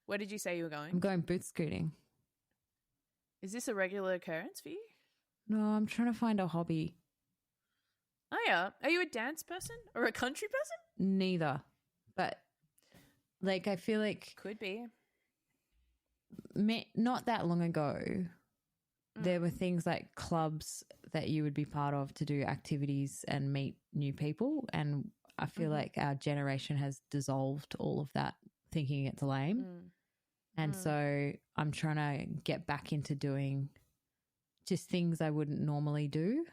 Where did you say you were I'm going? going boot scooting. Is this a regular occurrence for you? No, I'm trying to find a hobby. Oh, yeah. Are you a dance person or a country person? Neither. But, like, I feel like Could be. not that long ago, there were things like clubs that you would be part of to do activities and meet new people. And I feel like our generation has dissolved all of that, thinking it's lame. And so I'm trying to get back into doing just things I wouldn't normally do.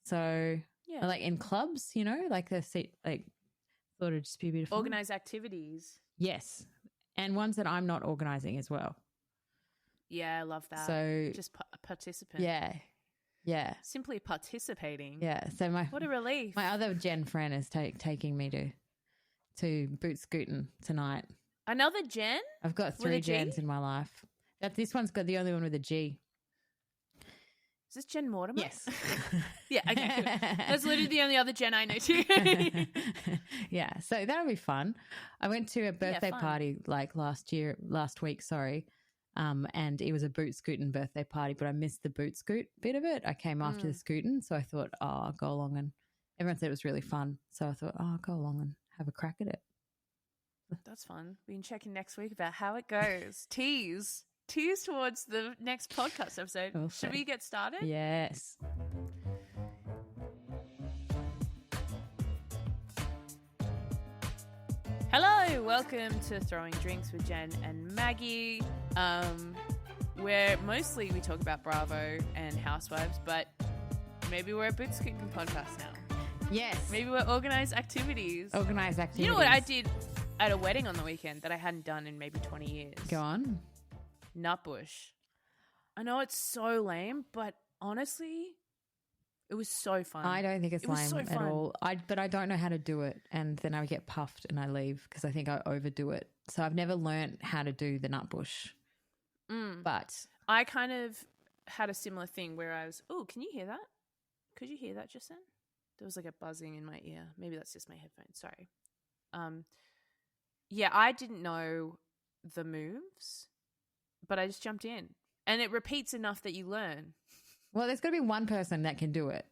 So, Yeah. like in clubs, you know, like thought it'd just be a bit of fun. Organize activities. Yes. And ones that I'm not organising as well. Yeah, I love that. So just a participant. yeah. Yeah. Simply participating. Yeah. So What a relief. My other Jen friend is taking me to boot scooting tonight. Another Jen? I've got 3 Jens in my life. This one's got the only one with a G. Is this Jen Mortimer? Yes. Yeah, okay, good. That's literally the only other Jen I know too. Yeah, so that'll be fun. I went to a birthday party like last week, and it was a boot scooting birthday party, but I missed the boot scoot bit of it. I came after the scooting, so I thought, I'll go along, and everyone said it was really fun. So I thought, I'll go along and have a crack at it. That's fun. We can check in next week about how it goes. Tease towards the next podcast episode. Okay. Should we get started? Yes. Hello, welcome to Throwing Drinks with Jen and Maggie, where mostly we talk about Bravo and Housewives, but maybe we're a boot scooting podcast now. Yes. Maybe we're organised activities. Organised activities. You know what I did at a wedding on the weekend that I hadn't done in maybe 20 years? Go on. Nutbush. I know it's so lame, but honestly, it was so fun. I don't think it's lame so at fun. all. But I don't know how to do it, and then I get puffed and I leave because I think I overdo it. So I've never learned how to do the nutbush. But I kind of had a similar thing where I was, oh, can you hear that? Could you hear that just then? There was like a buzzing in my ear. Maybe that's just my headphones. Sorry. Yeah, I didn't know the moves, but I just jumped in. And it repeats enough that you learn. well, there's got to be one person that can do it.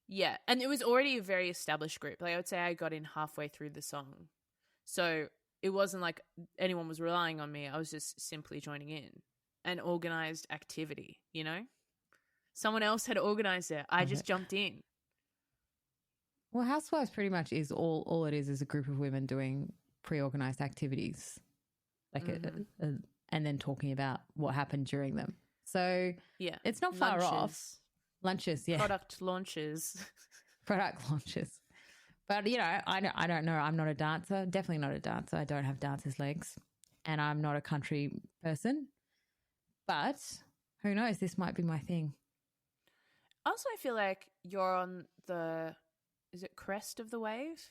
Yeah, and it was already a very established group. Like I would say I got in halfway through the song. So it wasn't like anyone was relying on me. I was just simply joining in. An organized activity, you know? Someone else had organized it. I just jumped in. Well, Housewives pretty much is all it is a group of women doing pre-organized activities, like and then talking about what happened during them. So yeah, it's not far off. Lunches, yeah, product launches. But you know, I don't know. I'm not a dancer. Definitely not a dancer. I don't have dancer's legs, and I'm not a country person. But who knows? This might be my thing. Also, I feel like you're on the crest of the wave?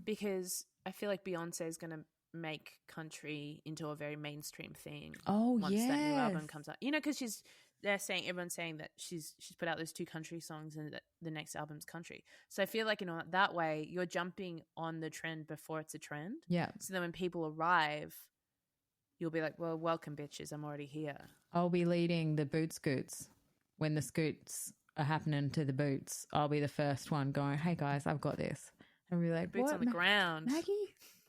Because I feel like Beyonce is going to make country into a very mainstream thing. Oh, once that new album comes out. You know, because everyone's saying that she's put out those 2 country songs and that the next album's country. So I feel like, you know, that way you're jumping on the trend before it's a trend. Yeah. So then when people arrive, you'll be like, well, welcome, bitches. I'm already here. I'll be leading the boot scoots. When the scoots are happening to the boots, I'll be the first one going, hey, guys, I've got this. And we'll be like, boots on the ground. Maggie?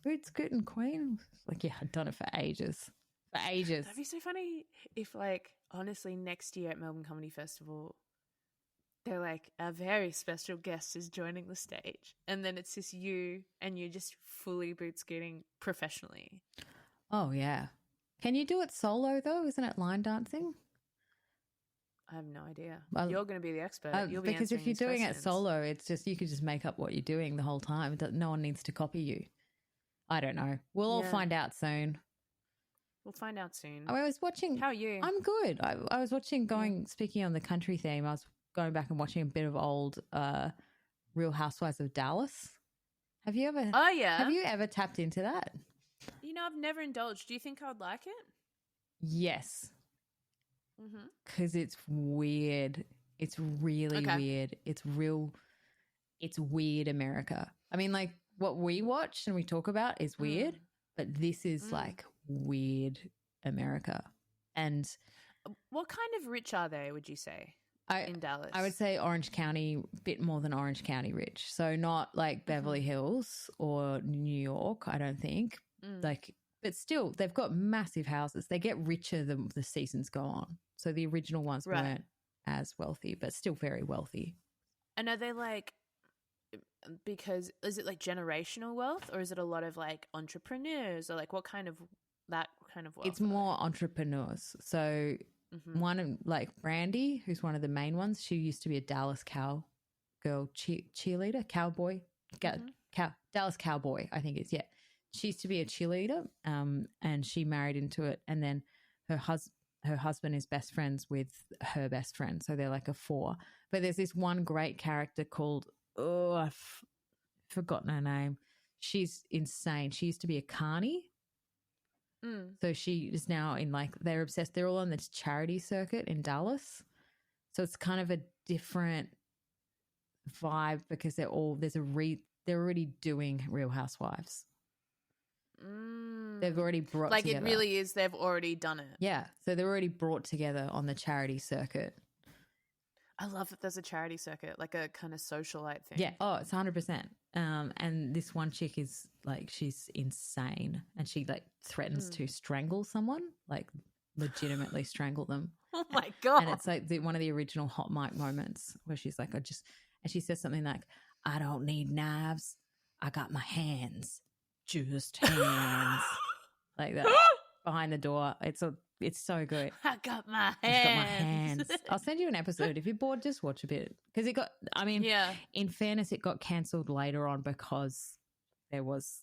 Boot scooting queen? Like, yeah, I've done it for ages. That'd be so funny if, like, honestly, next year at Melbourne Comedy Festival, they're like, a very special guest is joining the stage. And then it's just you and you're just fully boot scooting professionally. Oh, yeah. Can you do it solo, though? Isn't it line dancing? I have no idea. You're going to be the expert. You'll be because if you're doing questions. it solo, it's just you could just make up what you're doing the whole time. No one needs to copy you. I don't know. We'll all find out soon. We'll find out soon. I was watching. How are you? I'm good. I was watching. Speaking on the country theme, I was going back and watching a bit of old Real Housewives of Dallas. Have you ever? Oh yeah. Have you ever tapped into that? You know, I've never indulged. Do you think I would like it? Yes. Because it's weird. It's really weird. It's weird America. I mean, like what we watch and we talk about is weird, but this is like weird America. And What kind of rich are they, would you say, in Dallas? I would say Orange County, bit more than Orange County rich. So not like Beverly Hills or New York, I don't think. Like, but still, they've got massive houses. They get richer the seasons go on. So the original ones weren't as wealthy, but still very wealthy. And are they like, because is it like generational wealth, or is it a lot of like entrepreneurs, or like what kind of that kind of wealth? It's more entrepreneurs. So one like Brandy, who's one of the main ones, she used to be a Dallas cowgirl cheerleader, cowboy, Dallas Cowboy, I think it's, yeah. She used to be a cheerleader, and she married into it, and then her husband is best friends with her best friend, so they're like a four. But there's this one great character called I've forgotten her name. She's insane. She used to be a carny. So she is now in like, they're obsessed. They're all on this charity circuit in Dallas. So it's kind of a different vibe because they're already doing Real Housewives. They've already brought like together. It really is. They've already done it. Yeah. So they're already brought together on the charity circuit. I love that there's a charity circuit, like a kind of socialite thing. Yeah. Oh, it's 100%. And this one chick is like, she's insane, and she like threatens to strangle someone, like legitimately strangle them. Oh my God. And it's like one of the original hot mic moments where she's like, and she says something like, I don't need knives. I got my hands. Just hands. Like that. Behind the door. It's so good. I got my hands. I've got my hands. I'll send you an episode. If you're bored, just watch a bit. Because in fairness, it got cancelled later on because there was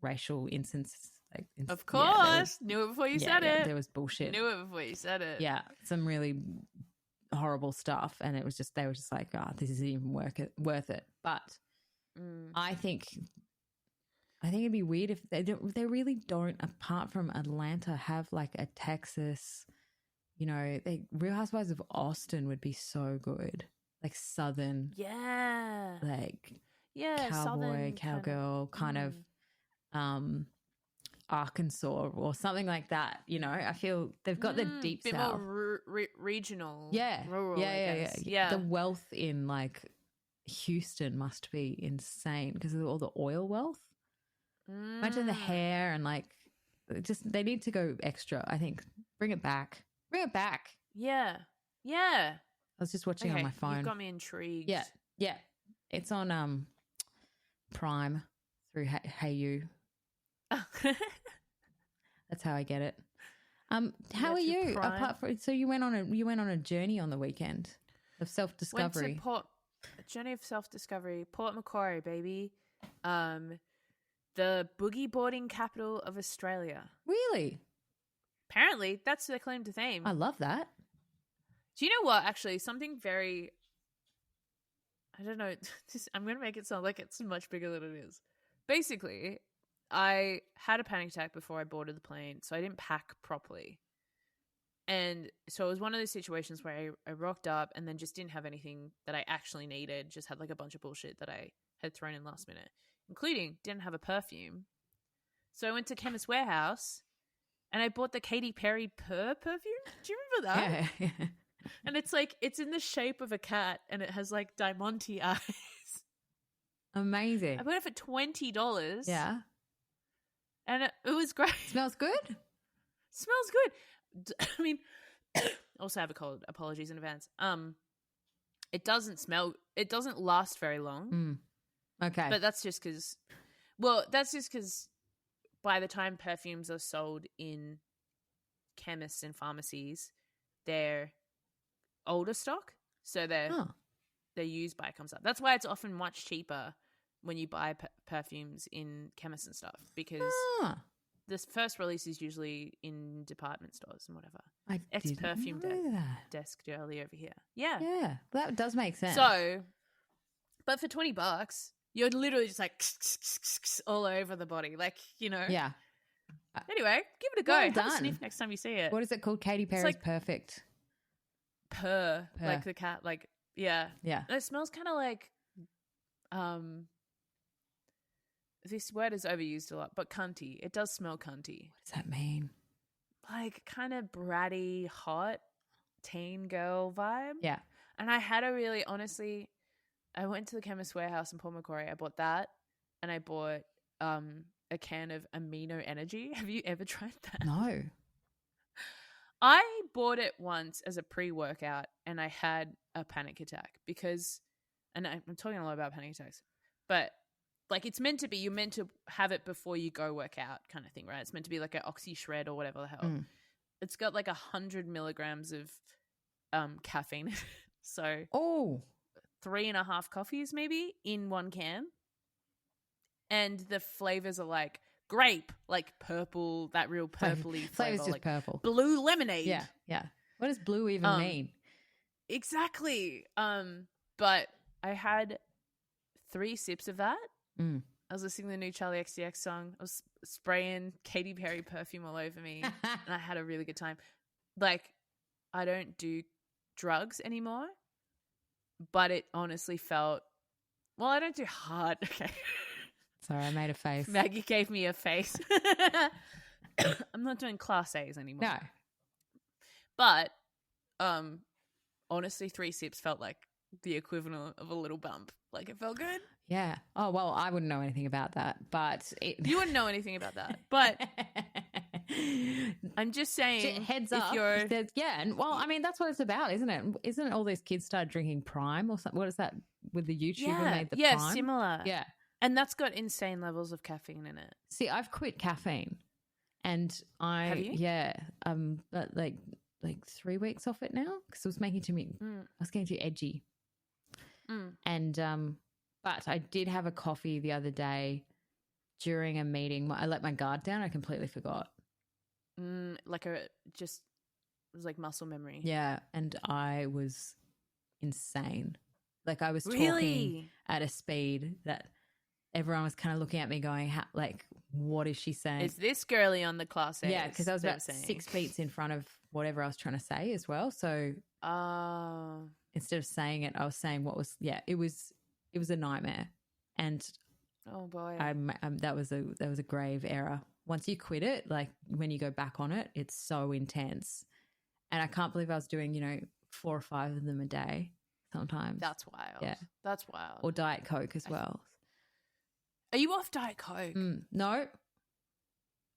racial instances. Of course. Knew it before you said it. There was bullshit. Knew it before you said it. Yeah. Some really horrible stuff. And it was just, they were just like, this isn't even worth it. But I think it'd be weird if they really don't, apart from Atlanta, have like a Texas, Real Housewives of Austin would be so good. Like Southern. Yeah. Like cowboy, Southern cowgirl, kind of Arkansas or something like that. I feel they've got the deep bit South. more regional. Yeah. Rural, Yeah. The wealth in like Houston must be insane because of all the oil wealth. Imagine the hair and like, they need to go extra. I think bring it back. Yeah. I was just watching on my phone. You've got me intrigued. Yeah. It's on Prime through Hey You. That's how I get it. How are you? So you went on a journey on the weekend of self-discovery. Went to journey of self-discovery, Port Macquarie, baby. The boogie boarding capital of Australia. Really? Apparently, that's their claim to fame. I love that. Do you know what? Actually, something very, I don't know. I'm going to make it sound like it's much bigger than it is. Basically, I had a panic attack before I boarded the plane, so I didn't pack properly. And so it was one of those situations where I rocked up and then just didn't have anything that I actually needed, just had like a bunch of bullshit that I had thrown in last minute, including didn't have a perfume. So I went to Chemist Warehouse and I bought the Katy Perry Purr perfume. Do you remember that? Yeah. And it's like, it's in the shape of a cat and it has like diamante eyes. Amazing. I bought it for $20. Yeah. And it was great. Smells good? Smells good. I mean, also have a cold. Apologies in advance. It doesn't last very long. Okay. But that's just because by the time perfumes are sold in chemists and pharmacies, they're older stock. So their use by comes up. That's why it's often much cheaper when you buy perfumes in chemists and stuff, because this first release is usually in department stores and whatever. It's perfume desk girly over here. Yeah. That does make sense. So, but for $20, you're literally just like all over the body, like, Yeah. Anyway, give it a go. Well Have done. a sniff next time you see it. What is it called? Katy Perry's like Perfect. Purr, like the cat, like yeah. Yeah. And it smells kind of like this word is overused a lot, but cunty. It does smell cunty. What does that mean? Like kind of bratty, hot teen girl vibe. Yeah. And I had a really, honestly, I went to the Chemist Warehouse in Port Macquarie. I bought that, and I bought a can of Amino Energy. Have you ever tried that? No. I bought it once as a pre-workout, and I had a panic attack because, and I'm talking a lot about panic attacks, but like it's meant to be, you're meant to have it before you go work out kind of thing, right? It's meant to be like an oxy shred or whatever the hell. It's got like 100 milligrams of caffeine. So 3.5 coffees maybe in one can. And the flavors are like grape, like purple, that real purpley flavor. Flavor's just like purple. Blue lemonade. Yeah, yeah. What does blue even mean? Exactly. But I had 3 sips of that. I was listening to the new Charlie XCX song. I was spraying Katy Perry perfume all over me, and I had a really good time. Like, I don't do drugs anymore, but it honestly felt, well, I don't do hard. Okay. Sorry, I made a face. Maggie gave me a face. I'm not doing class A's anymore. No. But honestly, 3 sips felt like the equivalent of a little bump. Like, it felt good. Yeah. Oh, well, I wouldn't know anything about that, but you wouldn't know anything about that. But I'm just saying, heads up. Yeah. And, well, I mean, that's what it's about, isn't it? Isn't all these kids started drinking Prime or something? What is that with the YouTuber made the Prime? Yeah, similar. Yeah. And that's got insane levels of caffeine in it. See, I've quit caffeine, and Have you? Yeah, but like 3 weeks off it now because it was making too me. I was getting too edgy, and but I did have a coffee the other day during a meeting. I let my guard down. I completely forgot. It was like muscle memory. Yeah, and I was insane. Like I was really talking at a speed that everyone was kind of looking at me going, like, what is she saying? Is this girly on the class A's? Yeah, because I was about 6 beats in front of whatever I was trying to say as well. So instead of saying it, I was saying what was, it was a nightmare. And oh boy, that was a grave error. Once you quit it, like when you go back on it, it's so intense. And I can't believe I was doing, 4 or 5 of them a day sometimes. That's wild. Yeah. That's wild. Or Diet Coke as well. Are you off Diet Coke? No.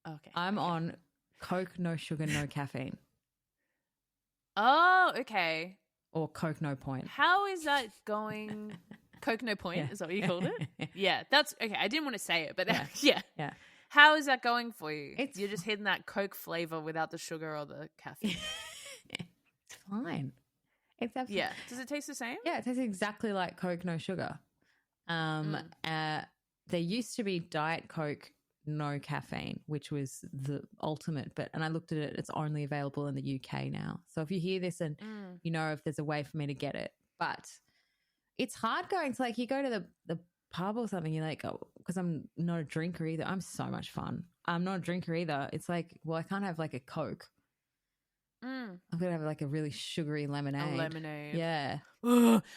Okay. I'm on Coke, no sugar, no caffeine. Oh, okay. Or Coke, no point. How is that going? Coke, no point is that what you called it? Yeah, that's okay. I didn't want to say it, but yeah. How is that going for you? You're just hitting that Coke flavor without the sugar or the caffeine. It's fine. It's absolutely. Yeah. Does it taste the same? Yeah, it tastes exactly like Coke, no sugar. There used to be Diet Coke, no caffeine, which was the ultimate. And I looked at it, it's only available in the UK now. So if you hear this and you know if there's a way for me to get it. But it's hard going to, like, you go to the pub or something, you're like, oh, because I'm not a drinker either. I'm so much fun. I'm not a drinker either. It's like, well, I can't have like a Coke. I'm going to have like a really sugary lemonade. A lemonade. Yeah.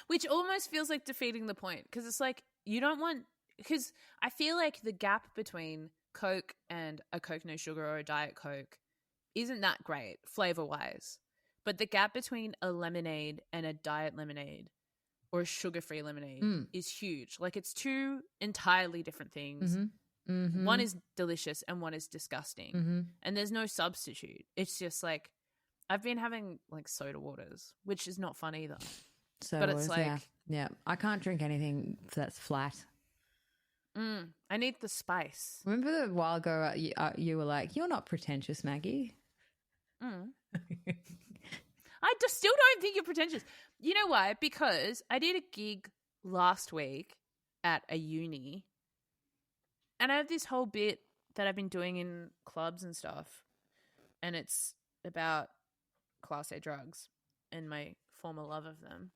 Which almost feels like defeating the point because it's like you don't want – because I feel like the gap between Coke and a Coke no sugar or a Diet Coke isn't that great flavor-wise. But the gap between a lemonade and a diet lemonade or a sugar-free lemonade is huge. Like it's 2 entirely different things. One is delicious and one is disgusting. And there's no substitute. It's just like I've been having like soda waters, which is not fun either. But it's like yeah. I can't drink anything that's flat. I need the spice. Remember a while ago you were like, you're not pretentious, Maggie. I just still don't think you're pretentious. You know why? Because I did a gig last week at a uni and I have this whole bit that I've been doing in clubs and stuff, and it's about Class A drugs and my former love of them.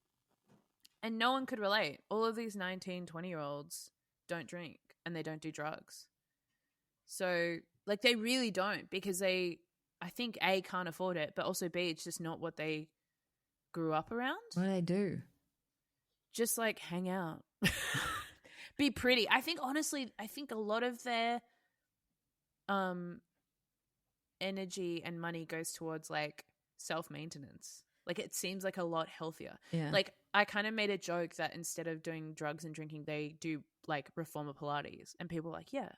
And no one could relate. All of these 19, 20-year-olds don't drink and they don't do drugs. So, like, they really don't because they, I think, A, can't afford it, but also B, it's just not what they grew up around. What do they do? Just, like, hang out. be pretty. I think honestly, a lot of their energy and money goes towards like self-maintenance. Like it seems like a lot healthier. Yeah. Like I kind of made a joke that instead of doing drugs and drinking, they do like reformer Pilates, and people were like, yeah.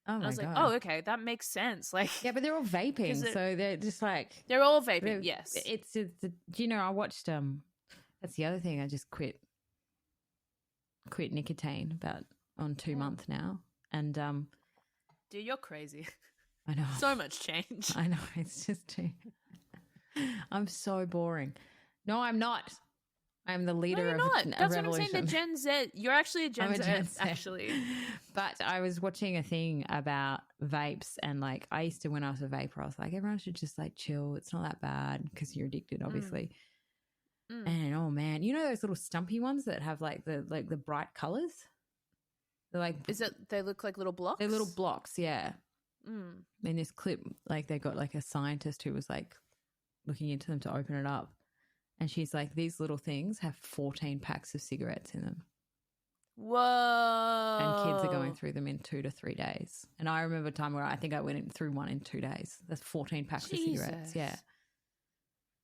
Oh And my I was God. like, oh, okay, that makes sense. Like, yeah, but they're all vaping, so they're just like they're all vaping. Yes, it's you know, I watched that's the other thing. I just quit nicotine about on 2 months now, and dude, you're crazy. I know so much change. I know, it's just too. I'm so boring. No, I'm not. I'm the leader of not. a That's revolution. what I'm saying. The Gen Z. You're actually a Gen Z, actually. But I was watching a thing about vapes, and like I used to, when I was a vapor, I was like, everyone should just like chill. It's not that bad because you're addicted, obviously. And oh man, you know those little stumpy ones that have like the bright colors? They're like, they look like little blocks? They're little blocks, yeah. In this clip, like they got like a scientist who was like looking into them to open it up. And she's like, these little things have 14 packs of cigarettes in them. Whoa. And kids are going through them in 2 to 3 days. And I remember a time where I think I went through one in 2 days. That's 14 packs of cigarettes. Yeah.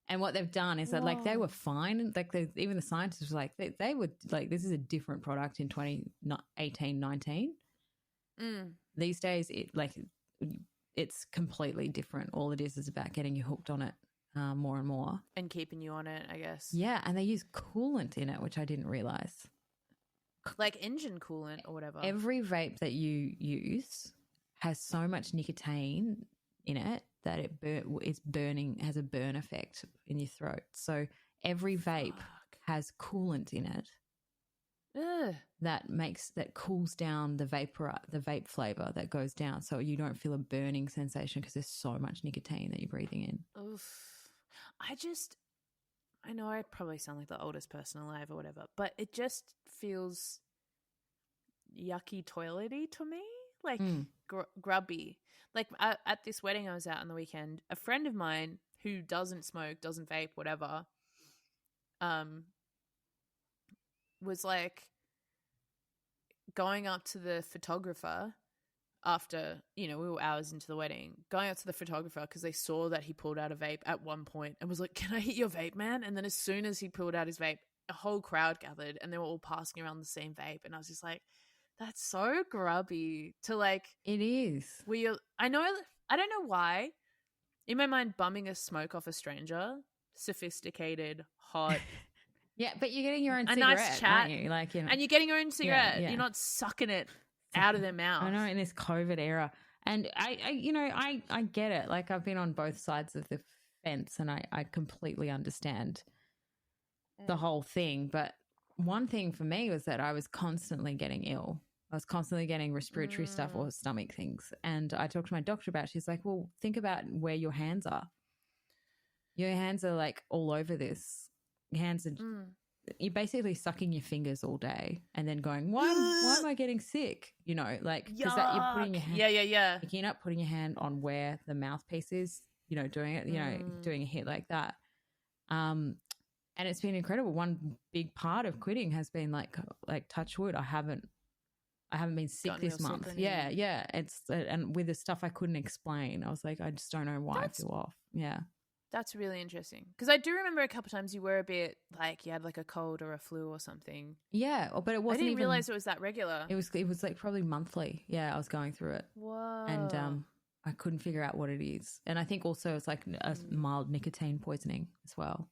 And what they've done is that like they were fine. Like even the scientists were like, they were like, this is a different product in 2018, 19. These days, it's completely different. All it is about getting you hooked on it. More and more. And keeping you on it, I guess. Yeah, and they use coolant in it, which I didn't realize. Like engine coolant or whatever. Every vape that you use has so much nicotine in it that it has a burn effect in your throat. So every vape has coolant in it. Ugh. that cools down the vape flavor that goes down, so you don't feel a burning sensation because there's so much nicotine that you're breathing in. Oof. I know I probably sound like the oldest person alive or whatever, but it just feels yucky toilety to me, like grubby. Like at this wedding I was at on the weekend, a friend of mine who doesn't smoke, doesn't vape, whatever, was like going up to the photographer after, we were hours into the wedding, going up to the photographer because they saw that he pulled out a vape at one point and was like, can I hit your vape, man? And then as soon as he pulled out his vape, a whole crowd gathered and they were all passing around the same vape. And I was just like, that's so grubby to like. It is. I don't know why. In my mind, bumming a smoke off a stranger, sophisticated, hot. Yeah, but you're getting your own a cigarette, nice chat, aren't you? Like, and you're getting your own cigarette. Yeah. You're not sucking it out of their mouth. I know, in this COVID era. And I get it. Like, I've been on both sides of the fence and I completely understand the whole thing. But one thing for me was that I was constantly getting ill. I was constantly getting respiratory stuff or stomach things. And I talked to my doctor about it. She's like, well, think about where your hands are. Your hands are like all over this. Your hands are you're basically sucking your fingers all day and then going, why am I getting sick? Like, because that you're putting your hand, you're not putting your hand on where the mouthpiece is, doing it, doing a hit like that. And it's been incredible. One big part of quitting has been like touch wood. I haven't been sick this month. Yeah. It's and with the stuff I couldn't explain, I was like, I just don't know why I feel off. Yeah. That's really interesting because I do remember a couple of times you were a bit like you had like a cold or a flu or something. Yeah, but it wasn't. I didn't realize it was that regular. It was like probably monthly. Yeah, I was going through it. Whoa. And I couldn't figure out what it is. And I think also it's like a mild nicotine poisoning as well,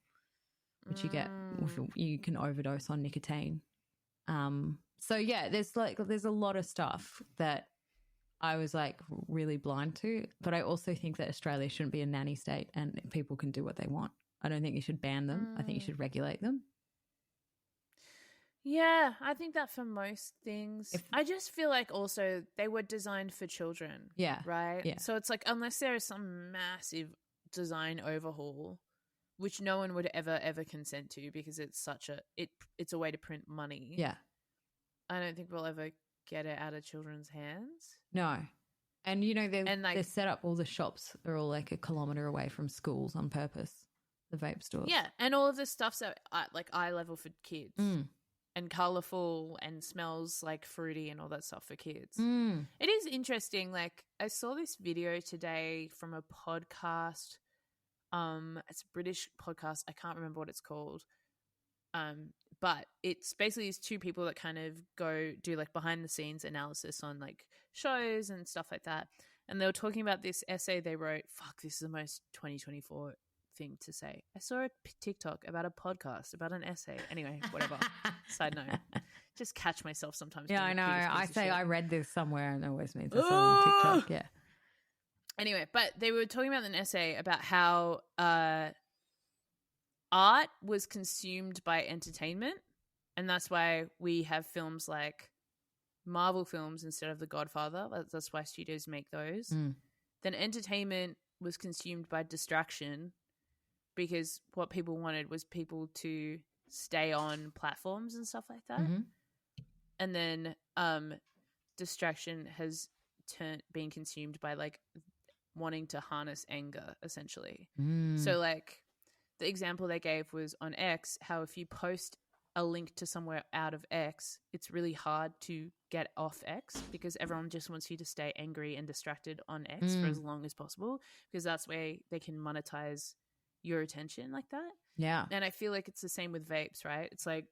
which you get if you can overdose on nicotine. So yeah, there's a lot of stuff that I was like really blind to, but I also think that Australia shouldn't be a nanny state and people can do what they want. I don't think you should ban them. I think you should regulate them. Yeah, I think that for most things. I just feel like also they were designed for children. Yeah. Right? Yeah. So it's like unless there is some massive design overhaul, which no one would ever consent to because it's it's a way to print money. Yeah. I don't think we'll ever get it out of children's hands. No. And, they're set up, all the shops are all like a kilometre away from schools on purpose, the vape stores. Yeah, and all of this stuff's at like eye level for kids. and colorful and smells like fruity and all that stuff for kids. It is interesting. Like, I saw this video today from a podcast. It's a British podcast. I can't remember what it's called. But it's basically these two people that kind of do like behind the scenes analysis on like shows and stuff like that. And they were talking about this essay they wrote. Fuck, this is the most 2024 thing to say. I saw a TikTok about a podcast about an essay. Anyway, whatever. Side note. Just catch myself sometimes. Yeah, I know. I say I read this somewhere and it always means I saw it on TikTok. Yeah. Anyway, but they were talking about an essay about how art was consumed by entertainment, and that's why we have films like Marvel films instead of The Godfather. That's why studios make those. Then entertainment was consumed by distraction, because what people wanted was people to stay on platforms and stuff like that. And then distraction has been consumed by like wanting to harness anger, essentially. So like the example they gave was on X, how if you post a link to somewhere out of X, it's really hard to get off X because everyone just wants you to stay angry and distracted on X for as long as possible, because that's where they can monetize your attention like that. Yeah. And I feel like it's the same with vapes, right? It's like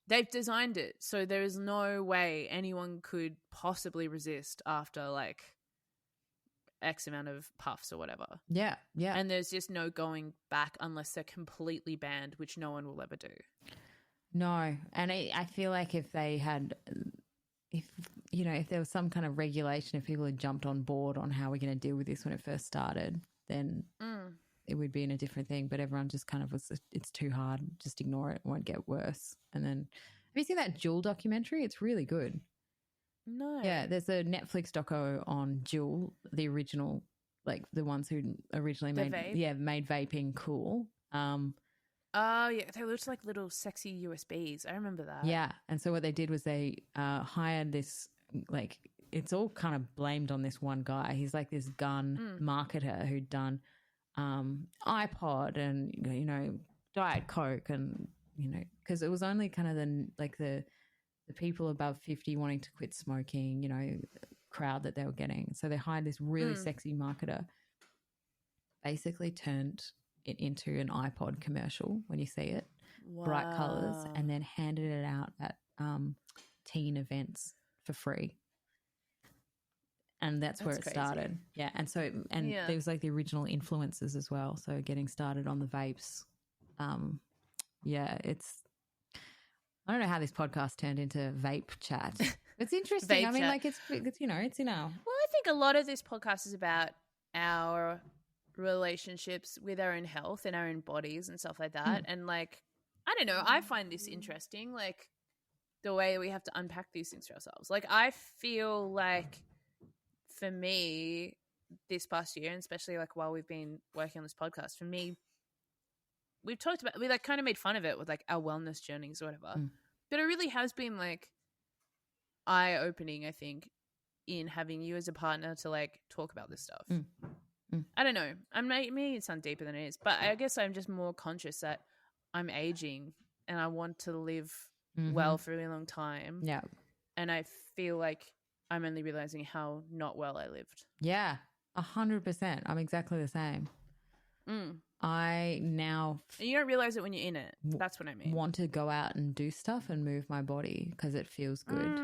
they've designed it so there is no way anyone could possibly resist after like X amount of puffs or whatever. Yeah, yeah. And there's just no going back unless they're completely banned, which no one will ever do. No. And I feel like if they had, if there was some kind of regulation, if people had jumped on board on how we're going to deal with this when it first started, then it would be in a different thing. But everyone just kind of was, it's too hard, just ignore it, it won't get worse. And then, have you seen that Jewel documentary? It's really good. No. Yeah, there's a Netflix doco on Jewel, the original, like the ones who originally made vaping cool. Oh, yeah, they looked like little sexy USBs. I remember that. Yeah, and so what they did was they hired this, like, it's all kind of blamed on this one guy. He's like this gun marketer who'd done iPod and, Diet Coke and, because it was only kind of the people above 50 wanting to quit smoking, crowd that they were getting. So they hired this really sexy marketer, basically turned it into an iPod commercial when you see it, bright colours, and then handed it out at teen events for free. And that's where it crazy. Started. Yeah. And so, there was like the original influencers as well. So getting started on the vapes. I don't know how this podcast turned into vape chat. It's interesting. Vape I mean, chat. like it's it's in our. Well, I think a lot of this podcast is about our relationships with our own health and our own bodies and stuff like that. And like, I don't know, I find this interesting, like the way we have to unpack these things for ourselves. Like, I feel like for me this past year, and especially like while we've been working on this podcast, for me, we like kind of made fun of it with like our wellness journeys or whatever. But it really has been like eye-opening, I think, in having you as a partner to like talk about this stuff. I don't know. Maybe it sounds deeper than it is, but I guess I'm just more conscious that I'm aging and I want to live well for a really long time. Yeah. And I feel like I'm only realizing how not well I lived. Yeah, 100%. I'm exactly the same. I now And you don't realize it when you're in it. That's what I mean. Want to go out and do stuff and move my body because it feels good.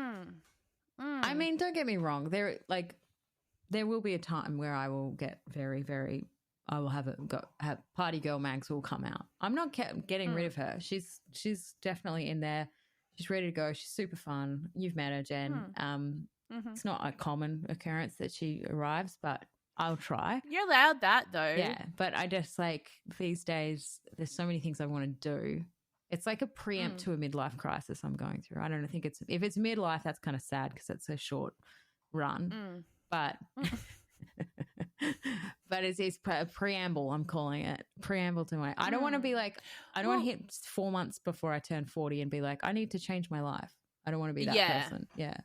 I mean, don't get me wrong. There will be a time where I will get very, very. I will have party girl Mags will come out. I'm not getting rid of her. She's definitely in there. She's ready to go. She's super fun. You've met her, Jen. It's not a common occurrence that she arrives, but I'll try. You're allowed that though. Yeah, but I just like these days there's so many things I want to do. It's like a preempt to a midlife crisis I'm going through. I don't think if it's midlife, that's kind of sad because it's a short run. But but it's a preamble, I'm calling it. Preamble to my I don't want to be like I don't want to hit 4 months before I turn 40 and be like, I need to change my life. I don't want to be that person. Yeah.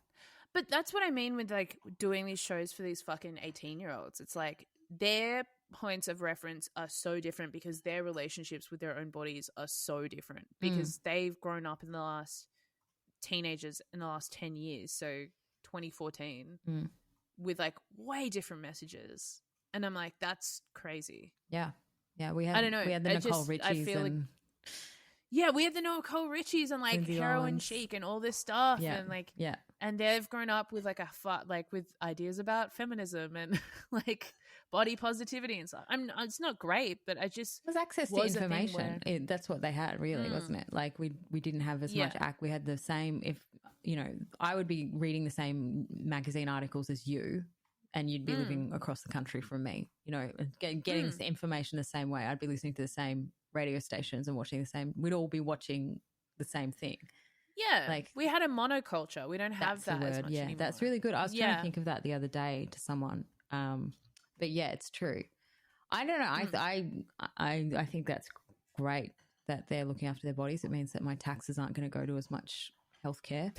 But that's what I mean with like doing these shows for these fucking 18-year-olds. It's like their points of reference are so different because their relationships with their own bodies are so different because they've grown up in the last teenagers in the last 10 years, so 2014, with like way different messages. And I'm like, that's crazy. Yeah. We had, I don't know. We had the Nicole Richies I feel and... Yeah, we had the Nicole Richies and like Lindsay heroin Lohan's. chic and all this stuff. Yeah. And like, yeah. and they've grown up with like with ideas about feminism and like body positivity and stuff. It's not great, but I just It was access to information. That's what they had, really, wasn't it? Like we didn't have as much we had the same. If I would be reading the same magazine articles as you, and you'd be living across the country from me. Getting the information the same way. I'd be listening to the same radio stations and watching the same. We'd all be watching the same thing. Yeah, like we had a monoculture. We don't have that as much anymore. That's really good. I was trying to think of that the other day to someone. But yeah, it's true. I don't know. I think that's great that they're looking after their bodies. It means that my taxes aren't going to go to as much healthcare.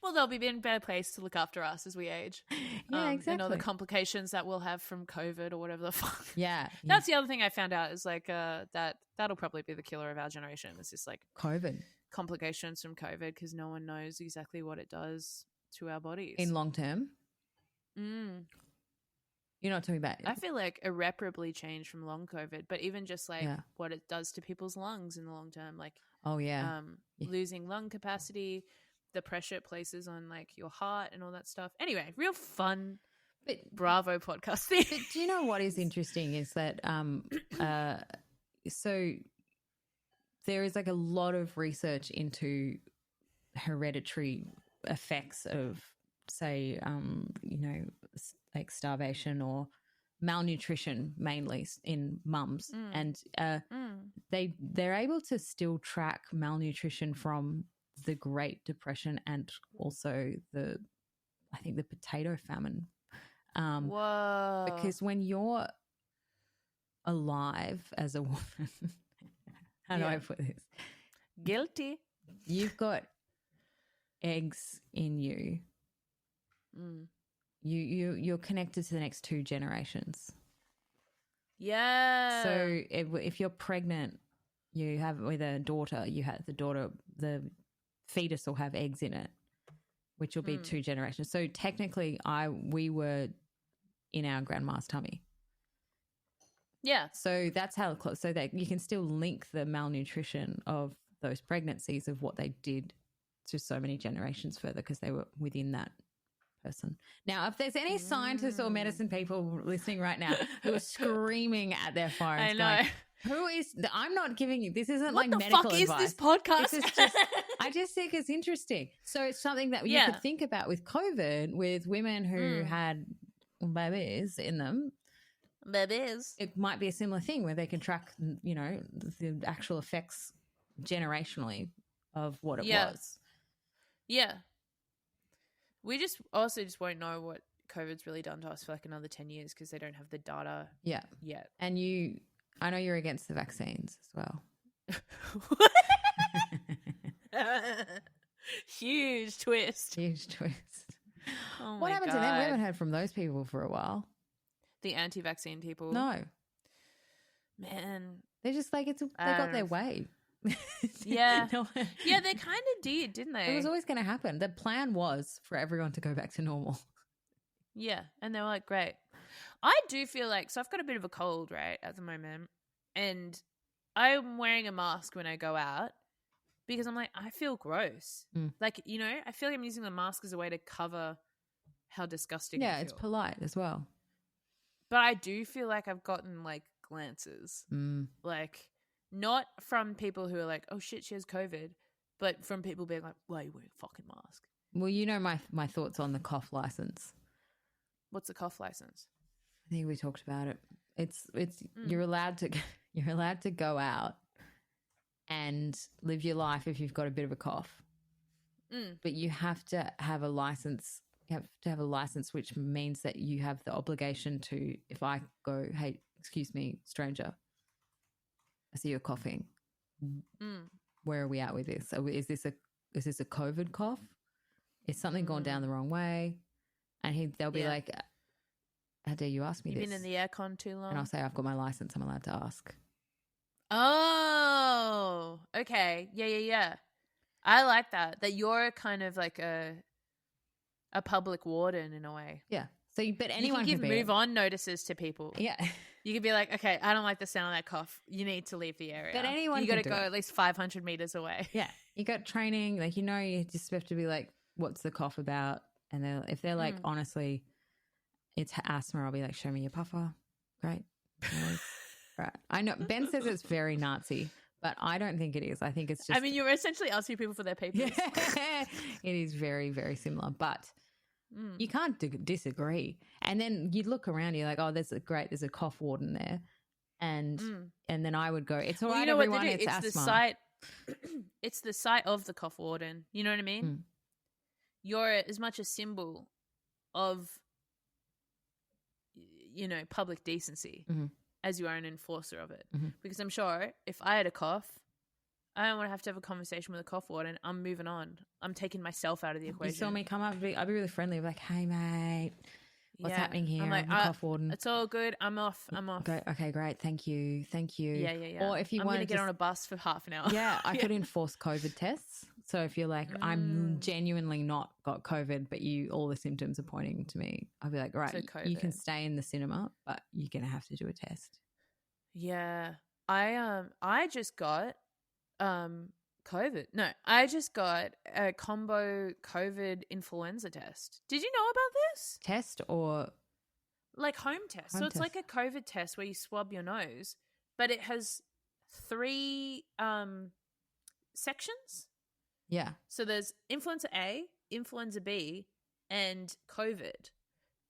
Well, they'll be in a better place to look after us as we age. Yeah, exactly. And all the complications that we'll have from COVID or whatever the fuck. Yeah. That's the other thing I found out is like that'll probably be the killer of our generation. It's just like COVID. Complications from COVID because no one knows exactly what it does to our bodies. In long term? You're not talking about it. I feel like irreparably changed from long COVID, but even just like what it does to people's lungs in the long term, like losing lung capacity, the pressure it places on like your heart and all that stuff. Anyway, real fun Bravo podcast thing. But do you know what is interesting is that so there is like a lot of research into hereditary effects of, say, like starvation or malnutrition, mainly in mums, and they're able to still track malnutrition from the Great Depression and also the potato famine. Whoa! Because when you're alive as a woman. How do I put this? Guilty. You've got eggs in you. You're connected to the next 2 generations. Yeah. So if you're pregnant, you have with a daughter, the fetus will have eggs in it, which will be 2 generations. So technically we were in our grandma's tummy. Yeah. So that's how close. So that you can still link the malnutrition of those pregnancies of what they did to so many generations further because they were within that person. Now, if there's any scientists or medicine people listening right now who are screaming at their phones, I know. going, who is? I'm not giving you. This isn't what like medical advice. What the fuck is this podcast? This is just. I just think it's interesting. So it's something that you could think about with COVID, with women who had babies in them. Babies. It might be a similar thing where they can track, the actual effects generationally of what it was. Yeah. We just won't know what COVID's really done to us for like another 10 years because they don't have the data yet. And I know you're against the vaccines as well. Huge twist. Oh what happened to them? We haven't heard from those people for a while. The anti-vaccine people? No. Man. They're just like, they got their way. Yeah. Yeah, they kind of did, didn't they? It was always going to happen. The plan was for everyone to go back to normal. Yeah. And they were like, great. I do feel like, so I've got a bit of a cold, right, at the moment. And I'm wearing a mask when I go out because I'm like, I feel gross. Like, I feel like I'm using the mask as a way to cover how disgusting I feel. It's polite as well. But I do feel like I've gotten like glances, like not from people who are like, oh shit, she has COVID, but from people being like, why are you wearing a fucking mask? Well, my thoughts on the cough license. What's the cough license? I think we talked about it. It's you're allowed to go out and live your life if you've got a bit of a cough, but you have to have a license. You have to have a license, which means that you have the obligation to, if I go, hey, excuse me, stranger, I see you're coughing. Where are we at with this? Is this a COVID cough? Is something gone down the wrong way? And they'll be like, how dare you ask me You've this? been in the aircon too long. And I'll say, I've got my license. I'm allowed to ask. Oh, okay. Yeah. I like that. That you're kind of like a public warden in a way. Yeah. So, but anyone you can give could be move on notices to people. Yeah. You could be like, okay, I don't like the sound of that cough. You need to leave the area. But anyone you got to can go do it. at least 500 meters away. Yeah. You got training. Like, you know, you just have to be like, what's the cough about? And if they're like, honestly, it's asthma, I'll be like, show me your puffer. Great. Right. I know Ben says it's very Nazi, but I don't think it is. I think it's just. I mean, you're essentially asking people for their papers. Yeah, it is very, very similar, but you can't disagree. And then you look around, you're like, oh, there's a cough warden there. And then I would go, it's all right, you know everyone, what they do? it's It's asthma. It's the site of the cough warden. You know what I mean? You're as much a symbol of, you know, public decency as you are an enforcer of it. Because I'm sure if I had a cough, I don't want to have a conversation with a cough warden. I'm moving on. I'm taking myself out of the equation. You saw me come up, I'd be really friendly. I'd be like, hey, mate, what's happening here? I'm like, the cough warden. It's all good. I'm off. Okay, great. Thank you. Yeah. Or if you I'm want to get on a bus for half an hour. Yeah, I could enforce COVID tests. So if you're like, I'm genuinely not got COVID, but all the symptoms are pointing to me, I'll be like, right, you can stay in the cinema, but you're going to have to do a test. Yeah. I just got COVID. No, I just got a combo COVID influenza test. Did you know about this? Test or like home test? So it's like a COVID test where you swab your nose, but it has 3 sections. Yeah. So there's influenza A, influenza B, and COVID.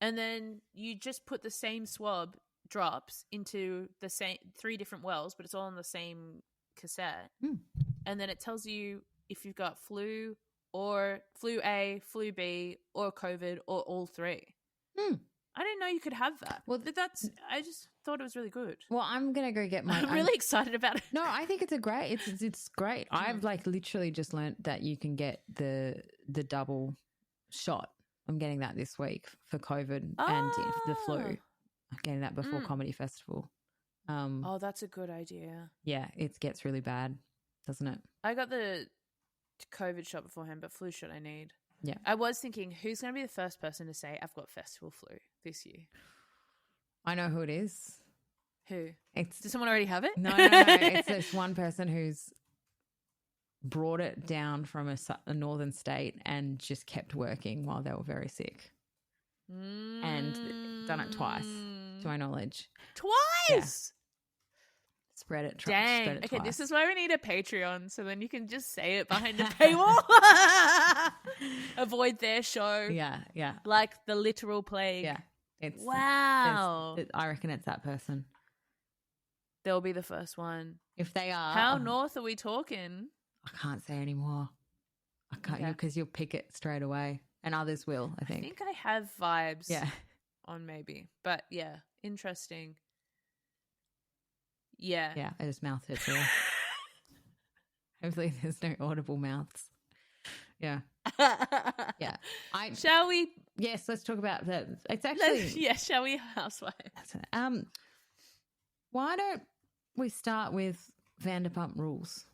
And then you just put the same swab drops into the same 3 different wells, but it's all on the same cassette. And then it tells you if you've got flu or flu A, flu B, or COVID, or all 3. I didn't know you could have that. Well, I just thought it was really good. Well, I'm gonna go get my. I'm really excited about it. No, I think it's it's great. I've like literally just learnt that you can get the double shot. I'm getting that this week for COVID and the flu. I'm getting that before Comedy Festival. Oh, that's a good idea. Yeah, it gets really bad, doesn't it? I got the COVID shot beforehand, but flu shot I need. Yeah. I was thinking, who's going to be the first person to say, I've got festival flu this year? I know who it is. Who? Does someone already have it? No. It's this one person who's brought it down from a northern state and just kept working while they were very sick. And done it twice, to my knowledge. Twice? Yeah. Spread it. Dang. Spread it okay, twice. this is why we need a Patreon, so then you can just say it behind the paywall. Avoid their show. Yeah. Like the literal plague. Yeah. Wow. I reckon it's that person. They'll be the first one. If they are. How north are we talking? I can't say anymore. I can't, because you'll pick it straight away. And others will, I think. I think I have vibes Yeah. on maybe. But yeah, interesting. Yeah. Yeah, I just mouthed it too. Hopefully there's no audible mouths. Yeah. Yeah. Shall we? Yes, let's talk about that. It's actually. Shall we, housewife? Why don't we start with Vanderpump Rules?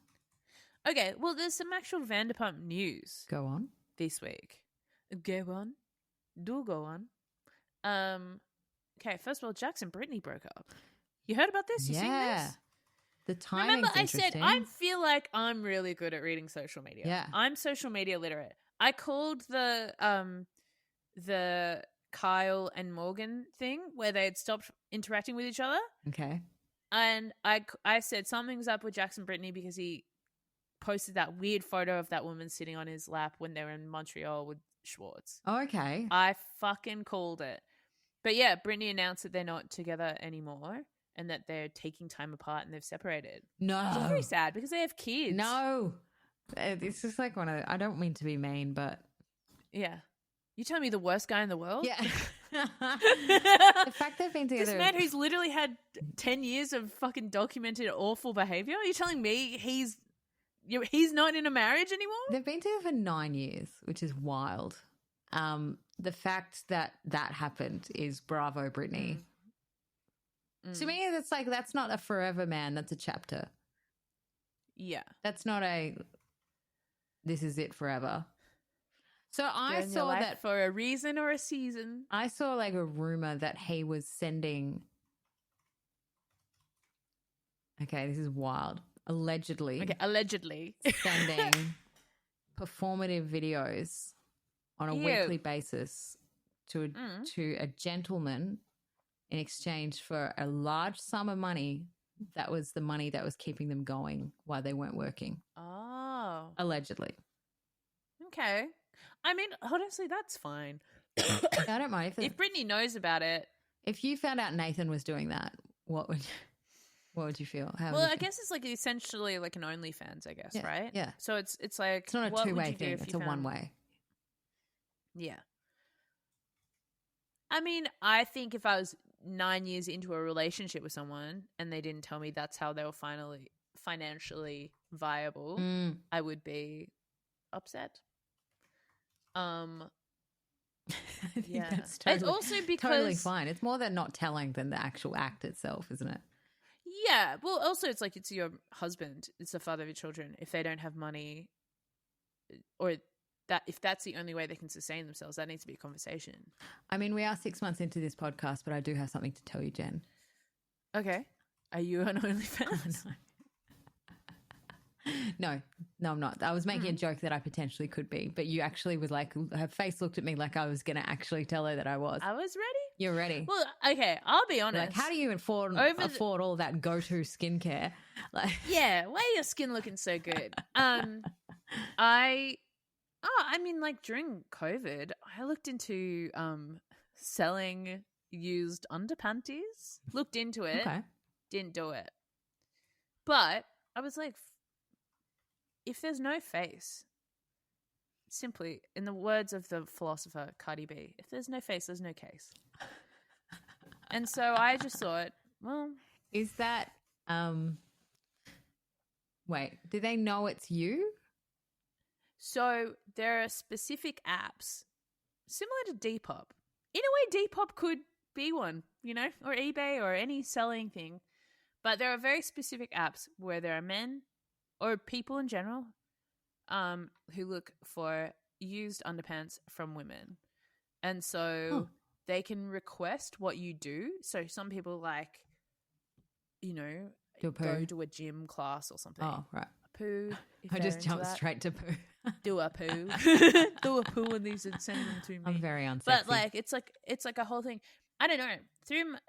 Okay, well, there's some actual Vanderpump news. Go on. This week. Go on. Do go on. Okay, first of all, Jax and Brittany broke up. You heard about this? You seen this? The timing's Remember I interesting. said I feel like I'm really good at reading social media. Yeah. I'm social media literate. I called the Kyle and Morgan thing where they had stopped interacting with each other. Okay. And I said something's up with Jax and Brittany because he posted that weird photo of that woman sitting on his lap when they were in Montreal with Schwartz. Oh, okay. I fucking called it. But yeah, Brittany announced that they're not together anymore and that they're taking time apart and they've separated. No. Which is very sad because they have kids. No. This is like I don't mean to be mean, but. Yeah. You tell me the worst guy in the world? Yeah. The fact they've been together. This man who's literally had 10 years of fucking documented awful behavior? Are you telling me he's not in a marriage anymore? They've been together for 9 years, which is wild. the fact that happened is bravo, Britney. To me, it's like, that's not a forever, man. That's a chapter. Yeah. That's not this is it forever. So I Doing your saw life that for a reason or a season. I saw like a rumor that he was sending. Okay, this is wild. Allegedly sending performative videos on a weekly basis to a gentleman in exchange for a large sum of money. That was the money that was keeping them going while they weren't working. Oh. Allegedly. Okay. I mean, honestly, that's fine. I don't mind if Britney knows about it. If you found out Nathan was doing that, what would you feel? I guess it's like essentially like an OnlyFans, I guess, right? Yeah. So it's like, it's not a two-way thing. It's a one-way. Yeah. I mean, I think if I was 9 years into a relationship with someone and they didn't tell me that's how they were finally financially viable, I would be upset. I think that's totally, it's also because totally fine. It's more than not telling than the actual act itself, isn't it? Yeah. Well, also it's like it's your husband. It's the father of your children. If they don't have money, or that if that's the only way they can sustain themselves, that needs to be a conversation. I mean, we are 6 months into this podcast, but I do have something to tell you, Jen. Okay. Are you an OnlyFans? No, I'm not. I was making a joke that I potentially could be, but you actually was like, her face looked at me like I was going to actually tell her that I was. I was ready. You're ready. Well, okay, I'll be honest. Like, how do you afford all that go-to skincare? Like, yeah, why are your skin looking so good? I mean, like during COVID, I looked into selling used underpanties. Looked into it. Okay. Didn't do it. But I was like, if there's no face, simply, in the words of the philosopher Cardi B, if there's no face, there's no case. And so I just thought, well. Is that, wait, do they know it's you? So there are specific apps similar to Depop. In a way, Depop could be one, you know, or eBay or any selling thing. But there are very specific apps where there are men or people in general who look for used underpants from women. And so they can request what you do. So some people like, you know, go to a gym class or something. Oh, right. A poo. I just jumped straight to poo. Do a poo. Do a poo in these and send them to me. I'm very unsexy. But like it's like a whole thing. I don't know.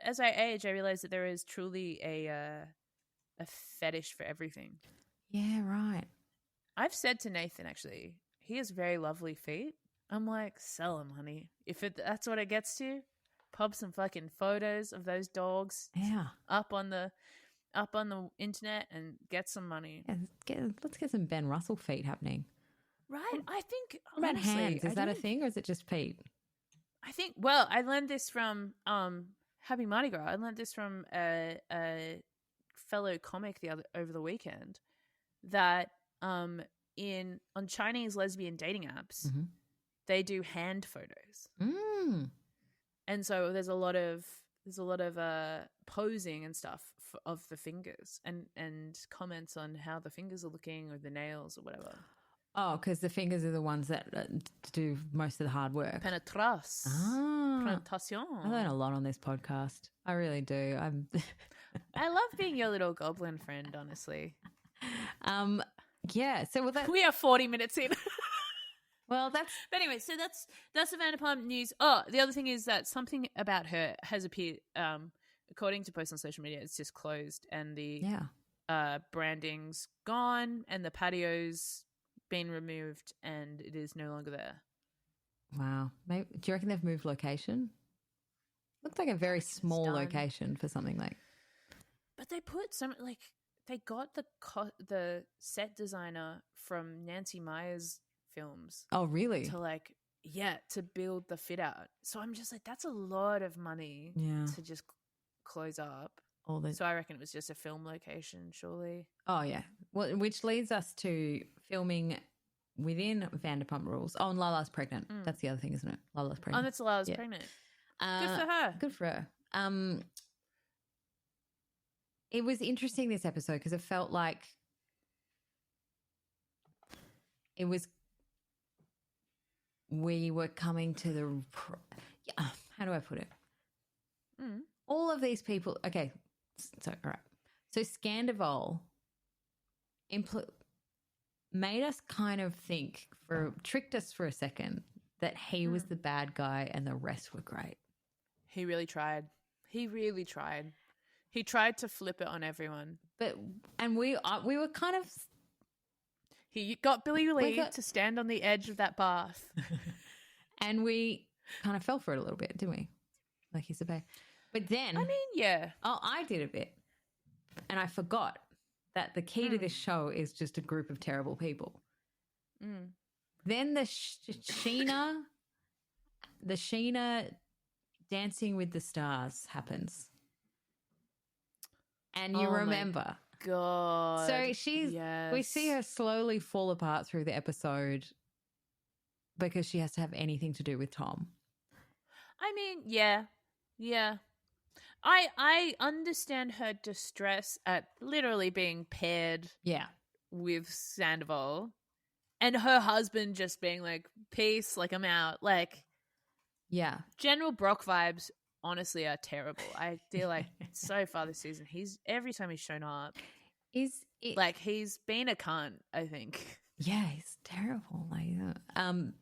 As I age, I realized that there is truly a fetish for everything. Yeah, right. I've said to Nathan, actually, he has very lovely feet. I'm like, sell them, honey. If that's what it gets to, pop some fucking photos of those dogs. Yeah. Up on the internet and get some money. Yeah, let's get some Ben Russell feet happening. Right. I think. What about honestly, hands? Is that a thing, or is it just feet? I think. Well, I learned this from Happy Mardi Gras. I learned this from a fellow comic over the weekend that on Chinese lesbian dating apps, they do hand photos. And so there's a lot of posing and stuff of the fingers and comments on how the fingers are looking or the nails or whatever. Oh, because the fingers are the ones that do most of the hard work. Penetration. I learn a lot on this podcast. I really do. I love being your little goblin friend, honestly. Yeah. So we are 40 minutes in. Well, But anyway, so that's the Vanderpump news. Oh, the other thing is that something about her has appeared. According to posts on social media, it's just closed, and the branding's gone, and the patio's been removed, and it is no longer there. Wow. Maybe, do you reckon they've moved location? Looks like a very small location for something like. But they put they got the set designer from Nancy Meyer's films. Oh, really? To build the fit out. So I'm just like, that's a lot of money to just close up. So I reckon it was just a film location, surely. Oh, yeah. Well, which leads us to filming within Vanderpump Rules. Oh, and Lala's pregnant. That's the other thing, isn't it? Lala's Oh, pregnant. that's Lala's pregnant. Good for her. Good for her. It was interesting this episode because it felt like we were coming to the how do I put it? All of these people. Okay, so all right. So Scandival made us kind of tricked us for a second that he was the bad guy and the rest were great. He really tried. He tried to flip it on everyone. And we were kind of. He got Billy Lee to stand on the edge of that bath. And we kind of fell for it a little bit, didn't we? Like he's a bear. But then. I mean, yeah. Oh, I did a bit. And I forgot that the key to this show is just a group of terrible people. Then the Sheana Dancing with the Stars happens. And you remember. God. So we see her slowly fall apart through the episode because she has to have anything to do with Tom. I mean, yeah. Yeah. I understand her distress at literally being paired with Sandoval and her husband just being like, peace, like I'm out. Like, General Brock vibes honestly are terrible. I feel like so far this season, every time he's shown up, he's been a cunt, I think. Yeah, he's terrible. Like,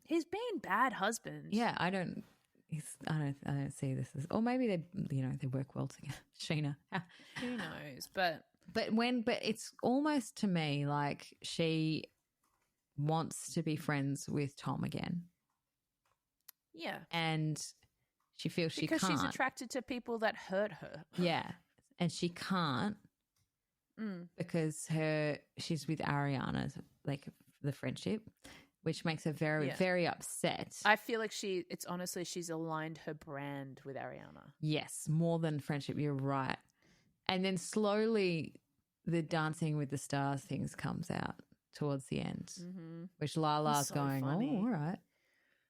he's been bad husband. Yeah, I don't see this as, or maybe they work well together. Sheana, who knows? But it's almost to me like she wants to be friends with Tom again. Yeah, and she feels because she can't. She's attracted to people that hurt her. Yeah, and she can't because she's with Ariana, like the friendship, which makes her very, very upset. I feel like she's aligned her brand with Ariana. Yes, more than friendship. You're right. And then slowly the Dancing with the Stars things comes out towards the end, which Lala's going, funny. Oh, all right.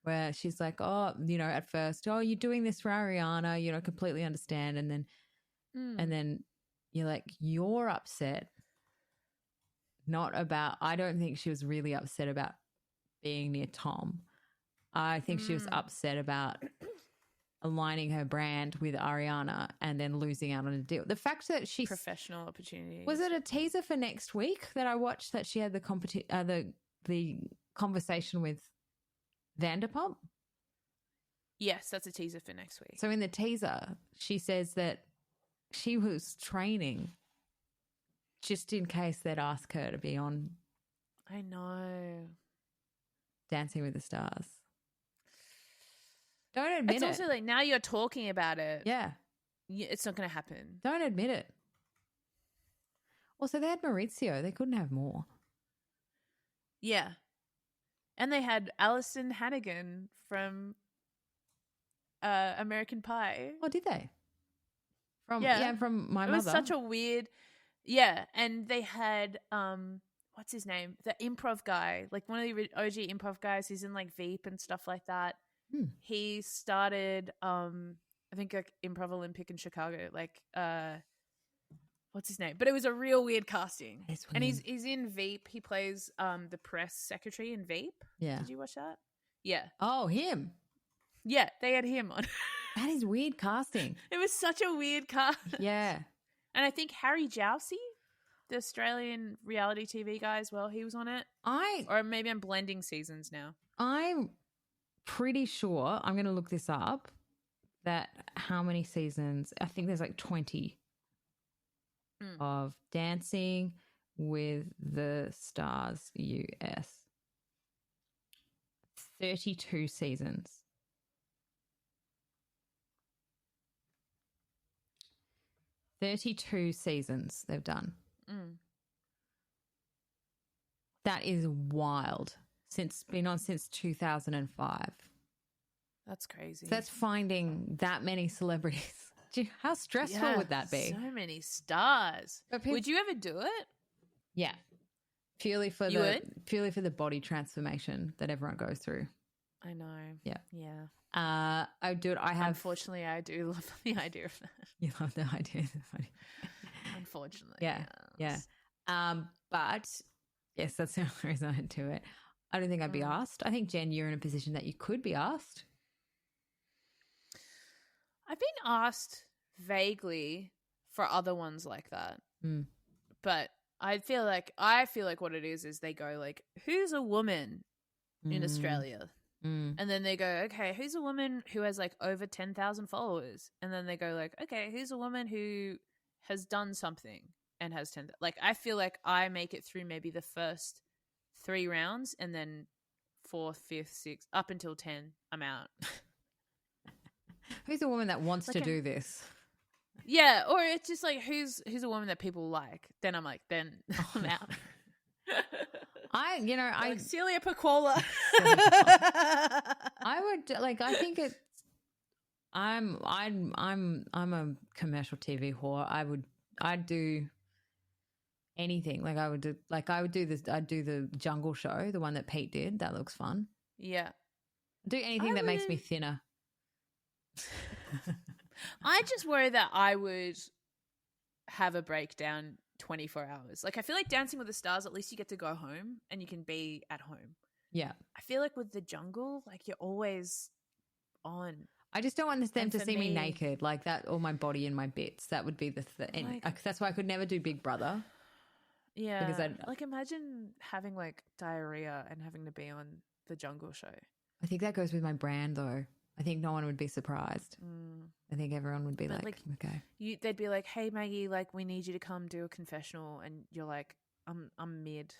Where she's like, oh, at first, oh, you're doing this for Ariana, completely understand. And then you're like, you're upset. I don't think she was really upset about being near Tom. I think she was upset about aligning her brand with Ariana and then losing out on a deal. The fact that she professional opportunities. Was it a teaser for next week that I watched that she had the conversation with Vanderpump? Yes, that's a teaser for next week. So in the teaser, she says that she was training just in case they'd ask her to be on. I know. Dancing with the Stars. Don't admit it. It's also like now you're talking about it. Yeah. It's not going to happen. Don't admit it. Also, they had Maurizio. They couldn't have more. Yeah. And they had Alison Hannigan from American Pie. Oh, did they? From My Mother. It was such a weird... Yeah, and they had... what's his name? The improv guy. Like one of the OG improv guys. He's in like Veep and stuff like that. He started, I think, like Improv Olympic in Chicago. Like, what's his name? But it was a real weird casting. And he's in Veep. He plays the press secretary in Veep. Yeah. Did you watch that? Yeah. Oh, him. Yeah, they had him on. That is weird casting. It was such a weird cast. Yeah. And I think Harry Jowsey, the Australian reality TV guy as well, he was on it. Or maybe I'm blending seasons now. I'm pretty sure, I'm going to look this up, that how many seasons, I think there's like 20 of Dancing with the Stars US. 32 seasons. 32 seasons they've done. That is wild. Been on since 2005. That's crazy. So that's finding that many celebrities. How stressful would that be? So many stars. Would you ever do it? Yeah. Purely for You would? purely for the body transformation that everyone goes through. I know. Yeah. Yeah. I do it. I have. Unfortunately, I do love the idea of that. You love the idea. Unfortunately. Yeah. Yes. Yeah. But yes, that's the only reason I do it. I don't think I'd be asked. I think, Jen, you're in a position that you could be asked. I've been asked vaguely for other ones like that. But I feel like what it is they go like, who's a woman in Australia? And then they go, okay, who's a woman who has like over 10,000 followers? And then they go like, okay, who's a woman who has done something and has 10? Like, I feel like I make it through maybe the first 3 rounds, and then 4th, 5th, 6th, up until 10, I'm out. Who's a woman that wants to do this? Yeah, or it's just like, who's a woman that people like? Then I'm like, then I'm out. Like Celia Pacquola. I would like. I think it's. I'm a commercial TV whore. I'd do anything. Like I would do this. I'd do the Jungle Show, the one that Pete did. That looks fun. Yeah. Do anything that makes me thinner. I just worry that I would have a breakdown 24 hours. Like, I feel like Dancing with the Stars, at least you get to go home and you can be at home. Yeah. I feel like with the Jungle, like, you're always on. I just don't want them to see me naked like that, or my body and my bits. That would be the thing. That's why I could never do Big Brother. Yeah. Because like, imagine having like diarrhea and having to be on the Jungle Show. I think that goes with my brand, though. I think no one would be surprised. I think everyone would be like, okay. They'd be like, hey, Maggie, like, we need you to come do a confessional. And you're like, I'm mid.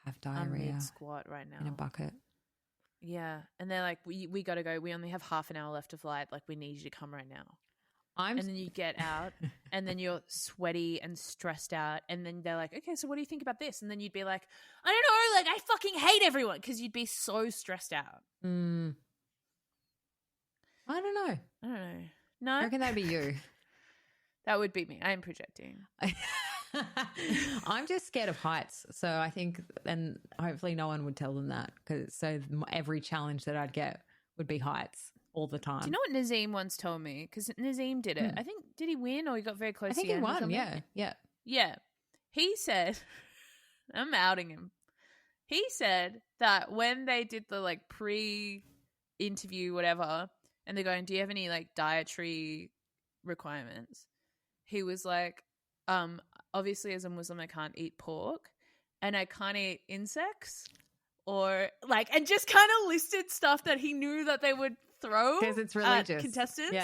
I have diarrhea. I'm mid squat right now. In a bucket. Yeah. And they're like, we got to go. We only have half an hour left of light. Like, we need you to come right now. And then you get out and then you're sweaty and stressed out. And then they're like, okay, so what do you think about this? And then you'd be like, I don't know. Like, I fucking hate everyone, because you'd be so stressed out. I don't know. No? I reckon that'd be you. That would be me. I am projecting. I'm just scared of heights. So I think, and hopefully no one would tell them that, because so every challenge that I'd get would be heights all the time. Do you know what Nazim once told me? Because Nazim did it. I think, did he win or he got very close to the end? I think he won, yeah. Yeah. He said, I'm outing him. He said that when they did the like pre-interview, whatever, and they're going, do you have any like dietary requirements? He was like, obviously as a Muslim, I can't eat pork and I can't eat insects, or like, and just kind of listed stuff that he knew that they would throw because it's religious contestants.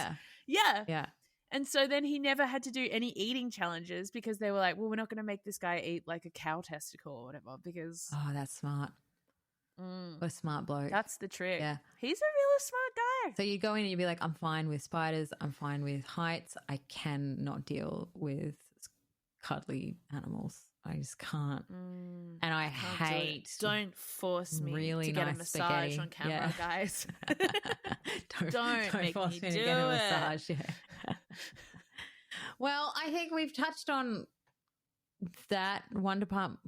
Yeah. And so then he never had to do any eating challenges, because they were like, well, we're not going to make this guy eat like a cow testicle or whatever, because that's smart. A smart bloke. That's the trick. Yeah. He's a really smart guy. So you go in and you'd be like, I'm fine with spiders. I'm fine with heights. I cannot deal with cuddly animals. I just can't. And I hate. Don't force me really to get nice a massage spaghetti on camera, guys. don't make force me me to do get a it. massage. Yeah. Well, I think we've touched on that Wonderpump.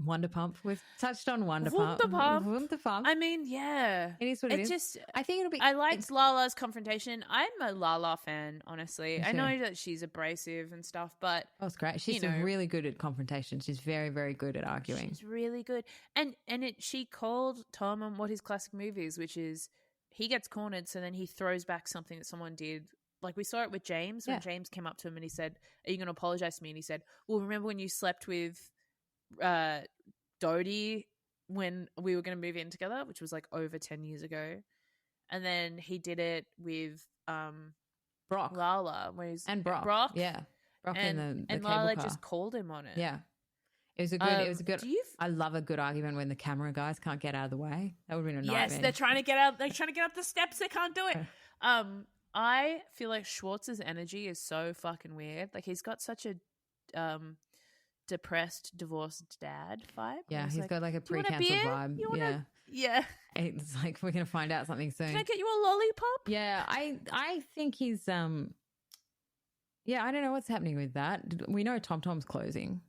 We've touched on Wonderpump. I mean, yeah. It is what it is. Just, I think it'll be. I liked Lala's confrontation. I'm a Lala fan, honestly. I know that she's abrasive and stuff, but it's great. She's really good at confrontation. She's very, very good at arguing. She's really good. And she called Tom on what his classic move is, which is he gets cornered, so then he throws back something that someone did. Like, we saw it with James when James came up to him and he said, are you going to apologize to me? And he said, well, remember when you slept with Dodie when we were going to move in together, which was like over 10 years ago. And then he did it with Brock. Lala. Brock. Yeah. Brock and the Lala cable car. just called him on it. Yeah. It was a good. I love a good argument when the camera guys can't get out of the way. That would have been a nightmare. Yes, they're trying to get out. They're trying to get up the steps. They can't do it. I feel like Schwartz's energy is so fucking weird. Like, he's got such a depressed, divorced dad vibe. Yeah, he's got like a pre-cancer vibe. Yeah. It's like, we're going to find out something soon. Can I get you a lollipop? Yeah, I think he's I don't know what's happening with that. We know TomTom's closing.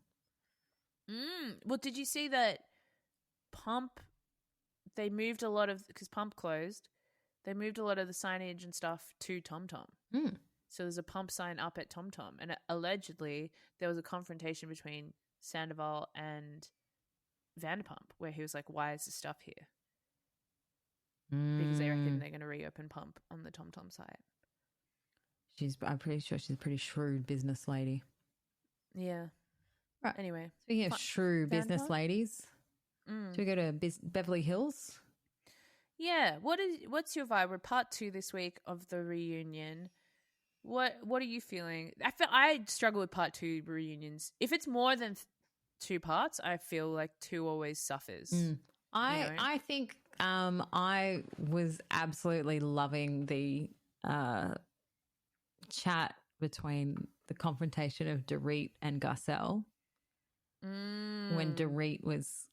Well, did you see that Pump, they moved a lot of, because Pump closed, they moved a lot of the signage and stuff to TomTom. Mm. So there's a Pump sign up at TomTom, and allegedly there was a confrontation between Sandoval and Vanderpump where he was like, "Why is this stuff here?" Because they reckon they're going to reopen Pump on the TomTom site. I'm pretty sure she's a pretty shrewd business lady. Yeah. Right. Anyway, speaking of shrewd business ladies, should we go to Beverly Hills? Yeah. What's your vibe? We're part 2 this week of the reunion. What are you feeling? I struggle with part 2 reunions. If it's more than 2 parts, I feel like 2 always suffers. I think I was absolutely loving the chat between the confrontation of Dorit and Garcelle. When Dorit was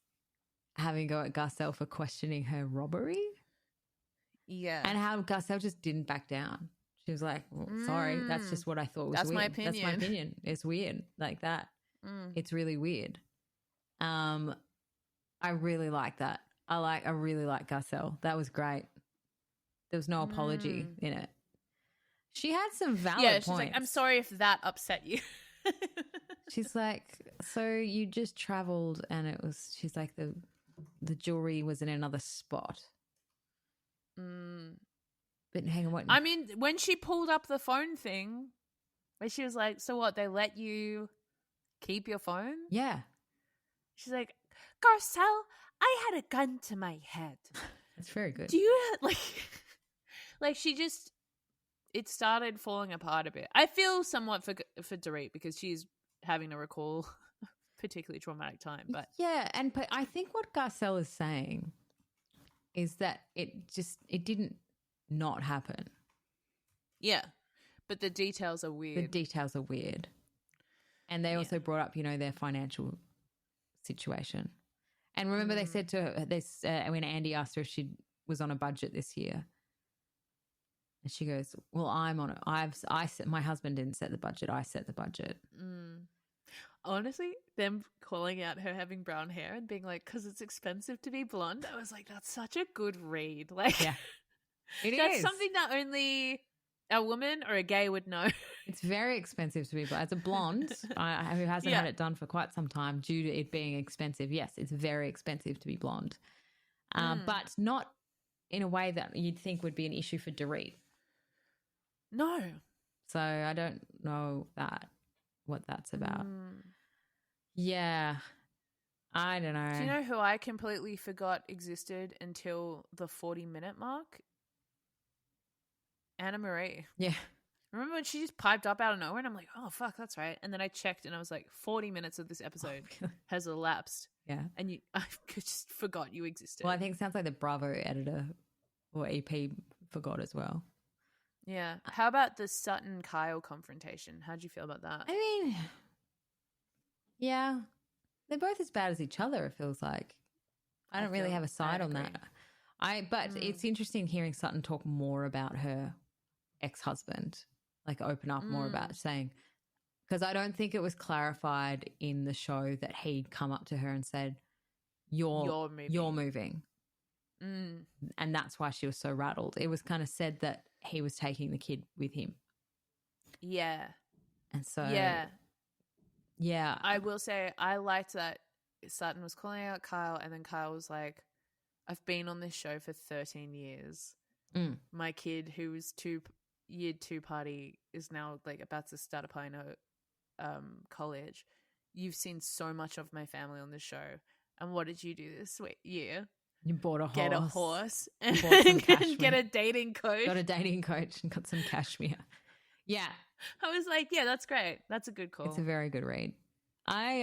having a go at Garcelle for questioning her robbery. Yeah. And how Garcelle just didn't back down. She was like, well, sorry, that's just what I thought was That's weird. my opinion. That's my opinion. It's weird like that. It's really weird. I really like that. I really like Garcelle. That was great. There was no apology in it. She had some valid points. She's like, I'm sorry if that upset you. She's like, so you just traveled and she's like, the jewelry was in another spot. But hang on, what? I mean, when she pulled up the phone thing, where she was like, so what, they let you keep your phone? Yeah. She's like, Garcelle, I had a gun to my head. That's very good. Do you, like she just, it started falling apart a bit. I feel somewhat for Dorit because she's having to recall a particularly traumatic time. But yeah, but I think what Garcelle is saying is that it didn't not happen. Yeah, but the details are weird. And they also brought up, their financial situation. And remember they said to her, when Andy asked her if she was on a budget this year, and she goes, well, I'm on it. My husband didn't set the budget. I set the budget. Honestly, them calling out her having brown hair and being like, because it's expensive to be blonde. I was like, that's such a good read. Like, yeah, that's something that only a woman or a gay would know. It's very expensive to be blonde. As a blonde who hasn't had it done for quite some time due to it being expensive, yes, it's very expensive to be blonde. But not in a way that you'd think would be an issue for Dorit. No. So I don't know what that's about. Yeah. I don't know. Do you know who I completely forgot existed until the 40-minute mark? Anna Marie. Yeah. Remember when she just piped up out of nowhere and I'm like, oh, fuck, that's right. And then I checked and I was like, 40 minutes of this episode has elapsed. Yeah. And I just forgot you existed. Well, I think it sounds like the Bravo editor or EP forgot as well. Yeah. How about the Sutton-Kyle confrontation? How'd you feel about that? I mean, yeah. They're both as bad as each other, it feels like. I don't really have a side on that. But it's interesting hearing Sutton talk more about her ex-husband, like open up more about saying, because I don't think it was clarified in the show that he'd come up to her and said, you're moving. And that's why she was so rattled. It was kind of said that he was taking the kid with him. Yeah. And so. Yeah. I will say I liked that Sutton was calling out Kyle and then Kyle was like, I've been on this show for 13 years. My kid who was year 2 party is now like about to start applying to college. You've seen so much of my family on this show. And what did you do this year? You bought a horse. Get a horse and get a dating coach. Got a dating coach and got some cashmere. Yeah. I was like, yeah, that's great. That's a good call. It's a very good read. I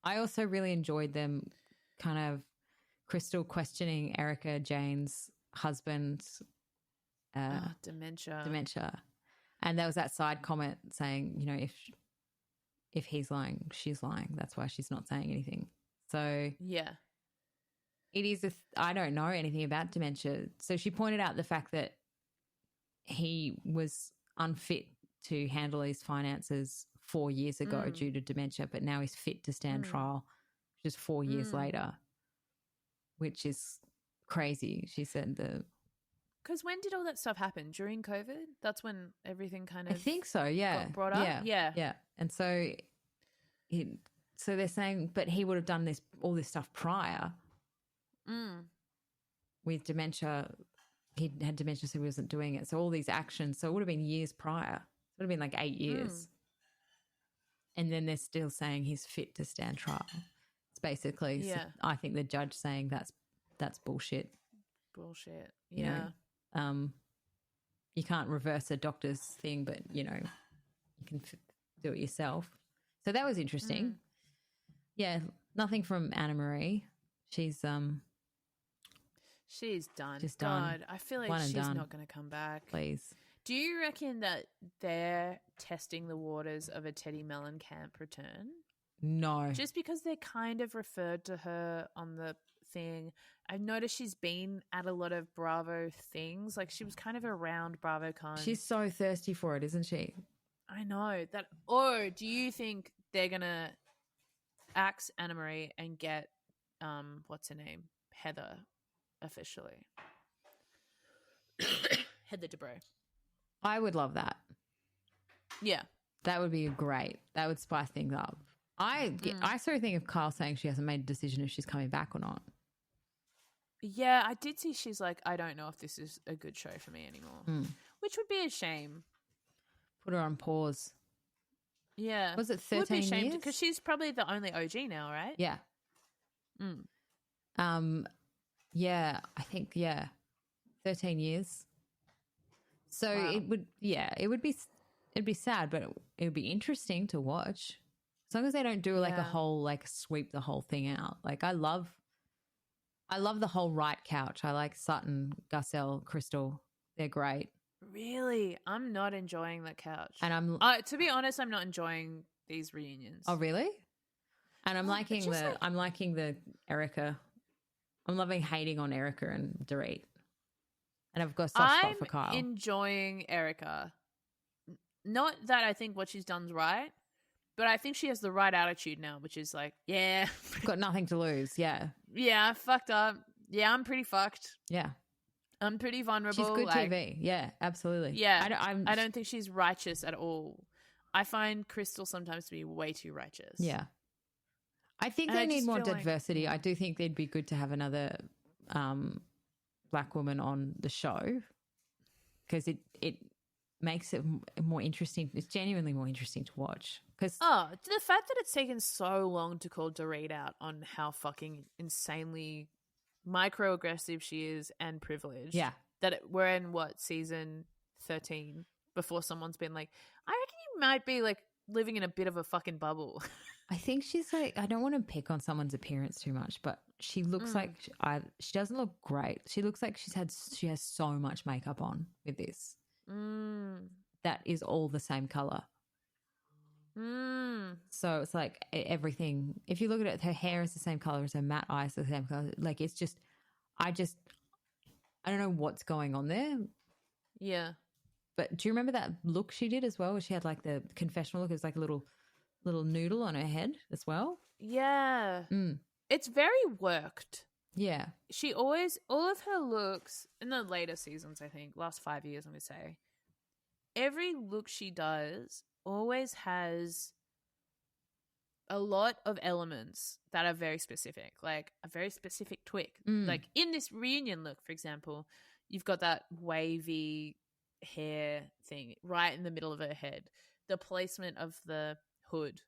also really enjoyed them kind of Crystal questioning Erica Jane's husband's dementia. And there was that side comment saying, if he's lying, she's lying. That's why she's not saying anything. So yeah. It is I don't know anything about dementia. So she pointed out the fact that he was unfit to handle his finances 4 years ago due to dementia, but now he's fit to stand trial just 4 years later. which is crazy. She said Because when did all that stuff happen? During COVID? That's when everything kind I of think so, yeah. got brought up? Yeah. And so they're saying, but he would have done all this stuff prior with dementia. He had dementia, so he wasn't doing it. So all these actions, so it would have been years prior. It would have been like 8 years. And then they're still saying he's fit to stand trial. It's basically, I think the judge saying that's bullshit. Bullshit. You know, you can't reverse a doctor's thing, but, you know, you can do it yourself. So that was interesting. Yeah, nothing from Anna Marie. She's done. She's done. Just done. God, I feel like she's not going to come back. Please. Do you reckon that they're testing the waters of a Teddy Mellon camp return? No. Just because they kind of referred to her on the thing. I've noticed she's been at a lot of Bravo things. Like, she was kind of around BravoCon. She's so thirsty for it, isn't she? I know. That. Or do you think they're going to axe Anna Marie and get, what's her name? Heather, officially. Heather Dubrow. I would love that. Yeah. That would be great. That would spice things up. I sort of think of Kyle saying she hasn't made a decision if she's coming back or not. Yeah, I did see she's like, I don't know if this is a good show for me anymore, which would be a shame. Put her on pause. Yeah. Was it 13 years? Because she's probably the only OG now, right? Yeah. Yeah, I think, 13 years. So it'd be sad, but it would be interesting to watch. As long as they don't do like a whole, like, sweep the whole thing out. Like, I love the whole right couch. I like Sutton, Garcelle, Crystal. They're great. Really? I'm not enjoying the couch. And to be honest, I'm not enjoying these reunions. Oh, really? And I'm liking the Erica. I'm loving hating on Erica and Dorit. And I've got a soft spot for Kyle. I'm enjoying Erica. Not that I think what she's done's right, but I think she has the right attitude now, which is like, yeah. Got nothing to lose, yeah. Yeah, fucked up. Yeah, I'm pretty fucked. Yeah. I'm pretty vulnerable. She's good TV. Yeah, absolutely. Yeah. I don't think she's righteous at all. I find Crystal sometimes to be way too righteous. Yeah. I think they need more diversity. Like, I do think they'd be good to have another black woman on the show because it makes it more interesting. It's genuinely more interesting to watch. The fact that it's taken so long to call Dorit out on how fucking insanely microaggressive she is and privileged. Yeah. That we're in, season 13 before someone's been like, I reckon you might be like living in a bit of a fucking bubble. I think she's like, I don't want to pick on someone's appearance too much, but she looks like she doesn't look great. She looks like she has so much makeup on with this. That is all the same color. So it's like everything. If you look at it, her hair is the same color as her matte eyes are the same color. Like, it's just, I don't know what's going on there. Yeah. But do you remember that look she did as well? Where she had like the confessional look. It was like a little noodle on her head as well. Yeah. It's very worked. Yeah. She always, all of her looks in the later seasons, I think, last 5 years, I'm going to say, every look she does always has a lot of elements that are very specific, like a very specific twig. Like in this reunion look, for example, you've got that wavy hair thing right in the middle of her head, the placement of the hood,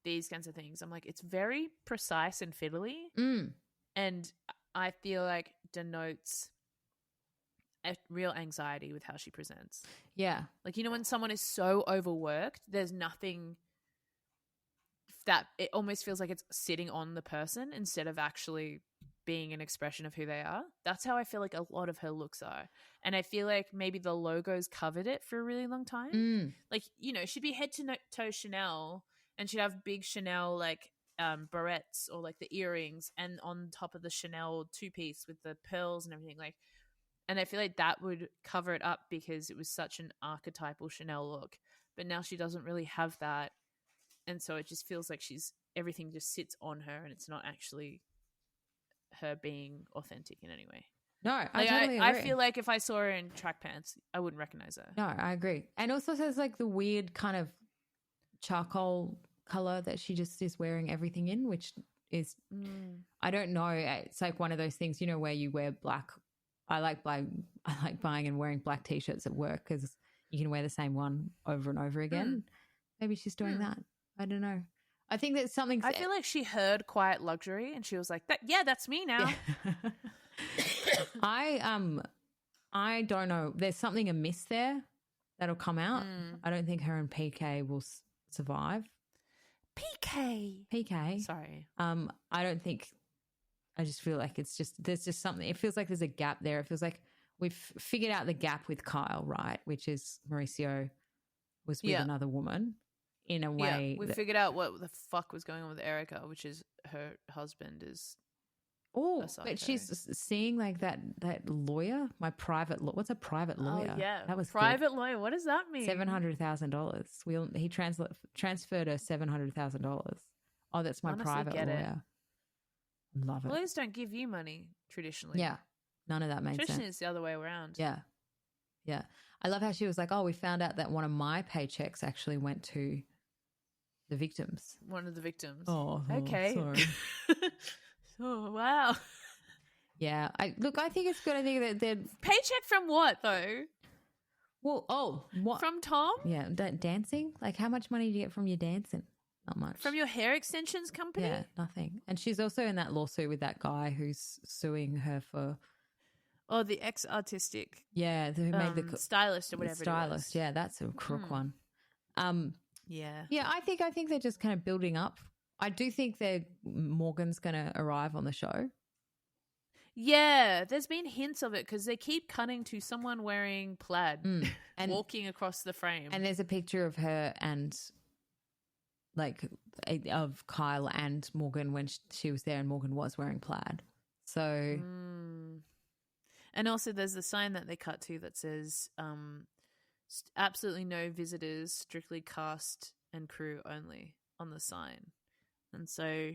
these kinds of things. I'm like, it's very precise and fiddly, and I feel like denotes a real anxiety with how she presents. Yeah. Like, you know, when someone is so overworked, there's nothing that it almost feels like it's sitting on the person instead of actually being an expression of who they are. That's how I feel like a lot of her looks are. And I feel like maybe the logos covered it for a really long time. Like, you know, she'd be head to toe Chanel and she'd have big Chanel like barrettes or like the earrings and on top of the Chanel two-piece with the pearls and everything. Like, and I feel like that would cover it up because it was such an archetypal Chanel look. But now she doesn't really have that. And so it just feels like everything just sits on her and it's not actually her being authentic in any way. No, I Like, totally agree. I feel like if I saw her in track pants, I wouldn't recognize her. No, I agree. And also there's like the weird kind of charcoal color that she just is wearing everything in, which is, I don't know. It's like one of those things, you know, where you wear black. I like buying and wearing black T-shirts at work because you can wear the same one over and over again. Maybe she's doing that. I don't know. I think that something. I feel like she heard Quiet Luxury and she was like, that's me now. Yeah. I don't know. There's something amiss there that'll come out. I don't think her and PK will survive. PK. Sorry. I don't think. I just feel like there's just something. It feels like there's a gap there. It feels like we've figured out the gap with Kyle, right? Which is Mauricio was with another woman in a way. We figured out what the fuck was going on with Erica, which is her husband is. Oh, but she's seeing like that lawyer, my private law. What's a private lawyer? Oh, yeah. That was private lawyer. What does that mean? $700,000. He transferred her $700,000. Oh, that's my private lawyer. Love it. Lawyers don't give you money traditionally. Yeah. None of that makes sense. Traditionally, it's the other way around. Yeah. Yeah. I love how she was like, oh, we found out that one of my paychecks actually went to the victims. One of the victims. Oh, okay. Sorry. Oh, wow. Yeah. I think it's good. I think that they're... Paycheck from what, though? Well, what? From Tom? Yeah. Dancing? Like, how much money do you get from your dancing? Not much. From your hair extensions company? Yeah, nothing. And she's also in that lawsuit with that guy who's suing her for... Oh, the ex-artistic... Yeah, who made the... Stylist or whatever Stylist, yeah, that's a crook one. Yeah. Yeah, I think they're just kind of building up. I do think that Morgan's going to arrive on the show. Yeah, there's been hints of it because they keep cutting to someone wearing plaid and walking across the frame. And there's a picture of her and like of Kyle and Morgan when she was there and Morgan was wearing plaid. So... And also there's the sign that they cut to that says absolutely no visitors, strictly cast and crew only on the sign. And so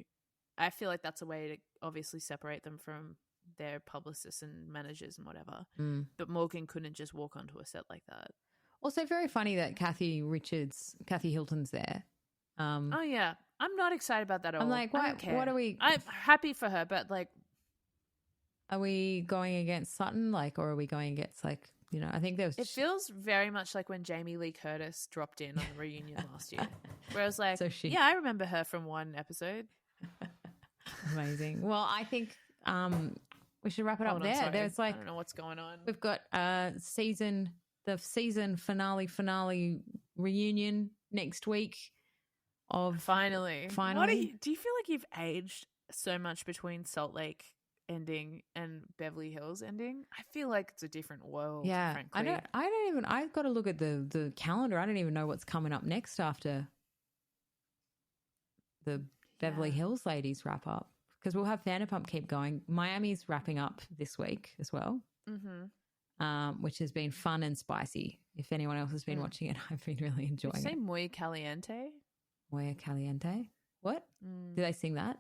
I feel like that's a way to obviously separate them from their publicists and managers and whatever. But Morgan couldn't just walk onto a set like that. Also very funny that Kathy Hilton's there. Oh, yeah. I'm not excited about that at all. I'm like, what are we... I'm happy for her, but like... Are we going against Sutton, like, or are we going against, like, you know, I think there was... It feels very much like when Jamie Lee Curtis dropped in on the reunion last year. Where I was like, yeah, I remember her from one episode. Amazing. Well, I think we should wrap it up there. There's like... I don't know what's going on. We've got the season finale reunion next week of... Finally. Do you feel like you've aged so much between Salt Lake ending and Beverly Hills ending? I feel like it's a different world. Yeah, frankly. I've got to look at the calendar. I don't even know what's coming up next after the Beverly Hills ladies wrap up, because we'll have Vanderpump keep going. Miami's wrapping up this week as well, which has been fun and spicy. If anyone else has been watching it, I've been really enjoying it. Did you say Muy Caliente? Muy Caliente? What? Did they sing that?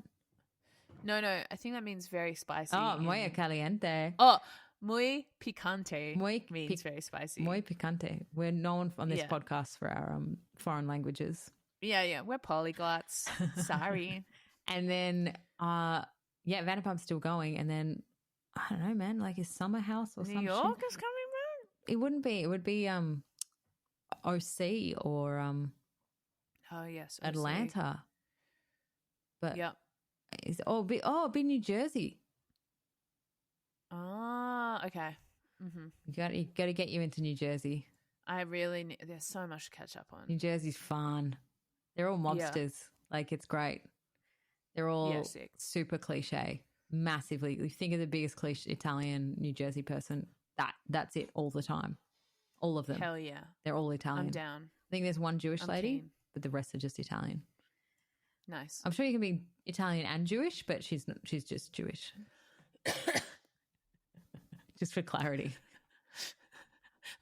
No, I think that means very spicy. Oh, muy caliente. Oh, muy picante means very spicy. Muy picante. We're known on this podcast for our foreign languages. Yeah, we're polyglots. Sorry. And then, Vanderpump's still going. And then, I don't know, man, like is Summer House or something? New York is coming back? It wouldn't be. It would be OC or oh, yes, OC. Atlanta. But yep. It'd be New Jersey. Oh, okay. You got to get you into New Jersey. I really need, there's so much to catch up on. New Jersey's fun. They're all mobsters. Yeah. Like, it's great. They're all super cliche, massively. You think of the biggest cliche Italian New Jersey person, that's it all the time. All of them. Hell yeah. They're all Italian. I'm down. I think there's one Jewish lady, keen. but the rest are just Italian. Nice. I'm sure you can be Italian and Jewish, but she's just Jewish. Just for clarity.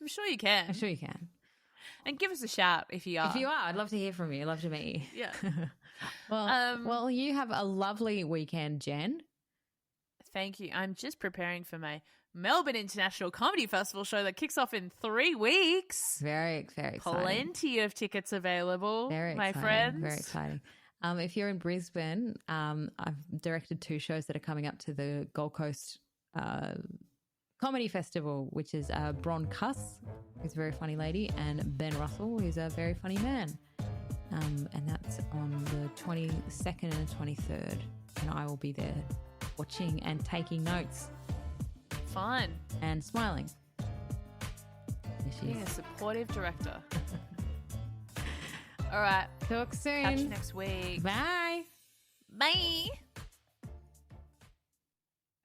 I'm sure you can. I'm sure you can. And give us a shout if you are. If you are, I'd love to hear from you. I'd love to meet you. Yeah. Well, you have a lovely weekend, Jen. Thank you. I'm just preparing for my Melbourne International Comedy Festival show that kicks off in 3 weeks. Very, very exciting. Plenty of tickets available, Very my exciting, friends. Very exciting. If you're in Brisbane, I've directed 2 shows that are coming up to the Gold Coast Comedy Festival, which is Bron Cuss, who's a very funny lady, and Ben Russell, who's a very funny man. And that's on the 22nd and 23rd. And I will be there watching and taking notes. Fun. And smiling. Being a supportive director. All right. Talk soon. Catch you next week. Bye. Bye.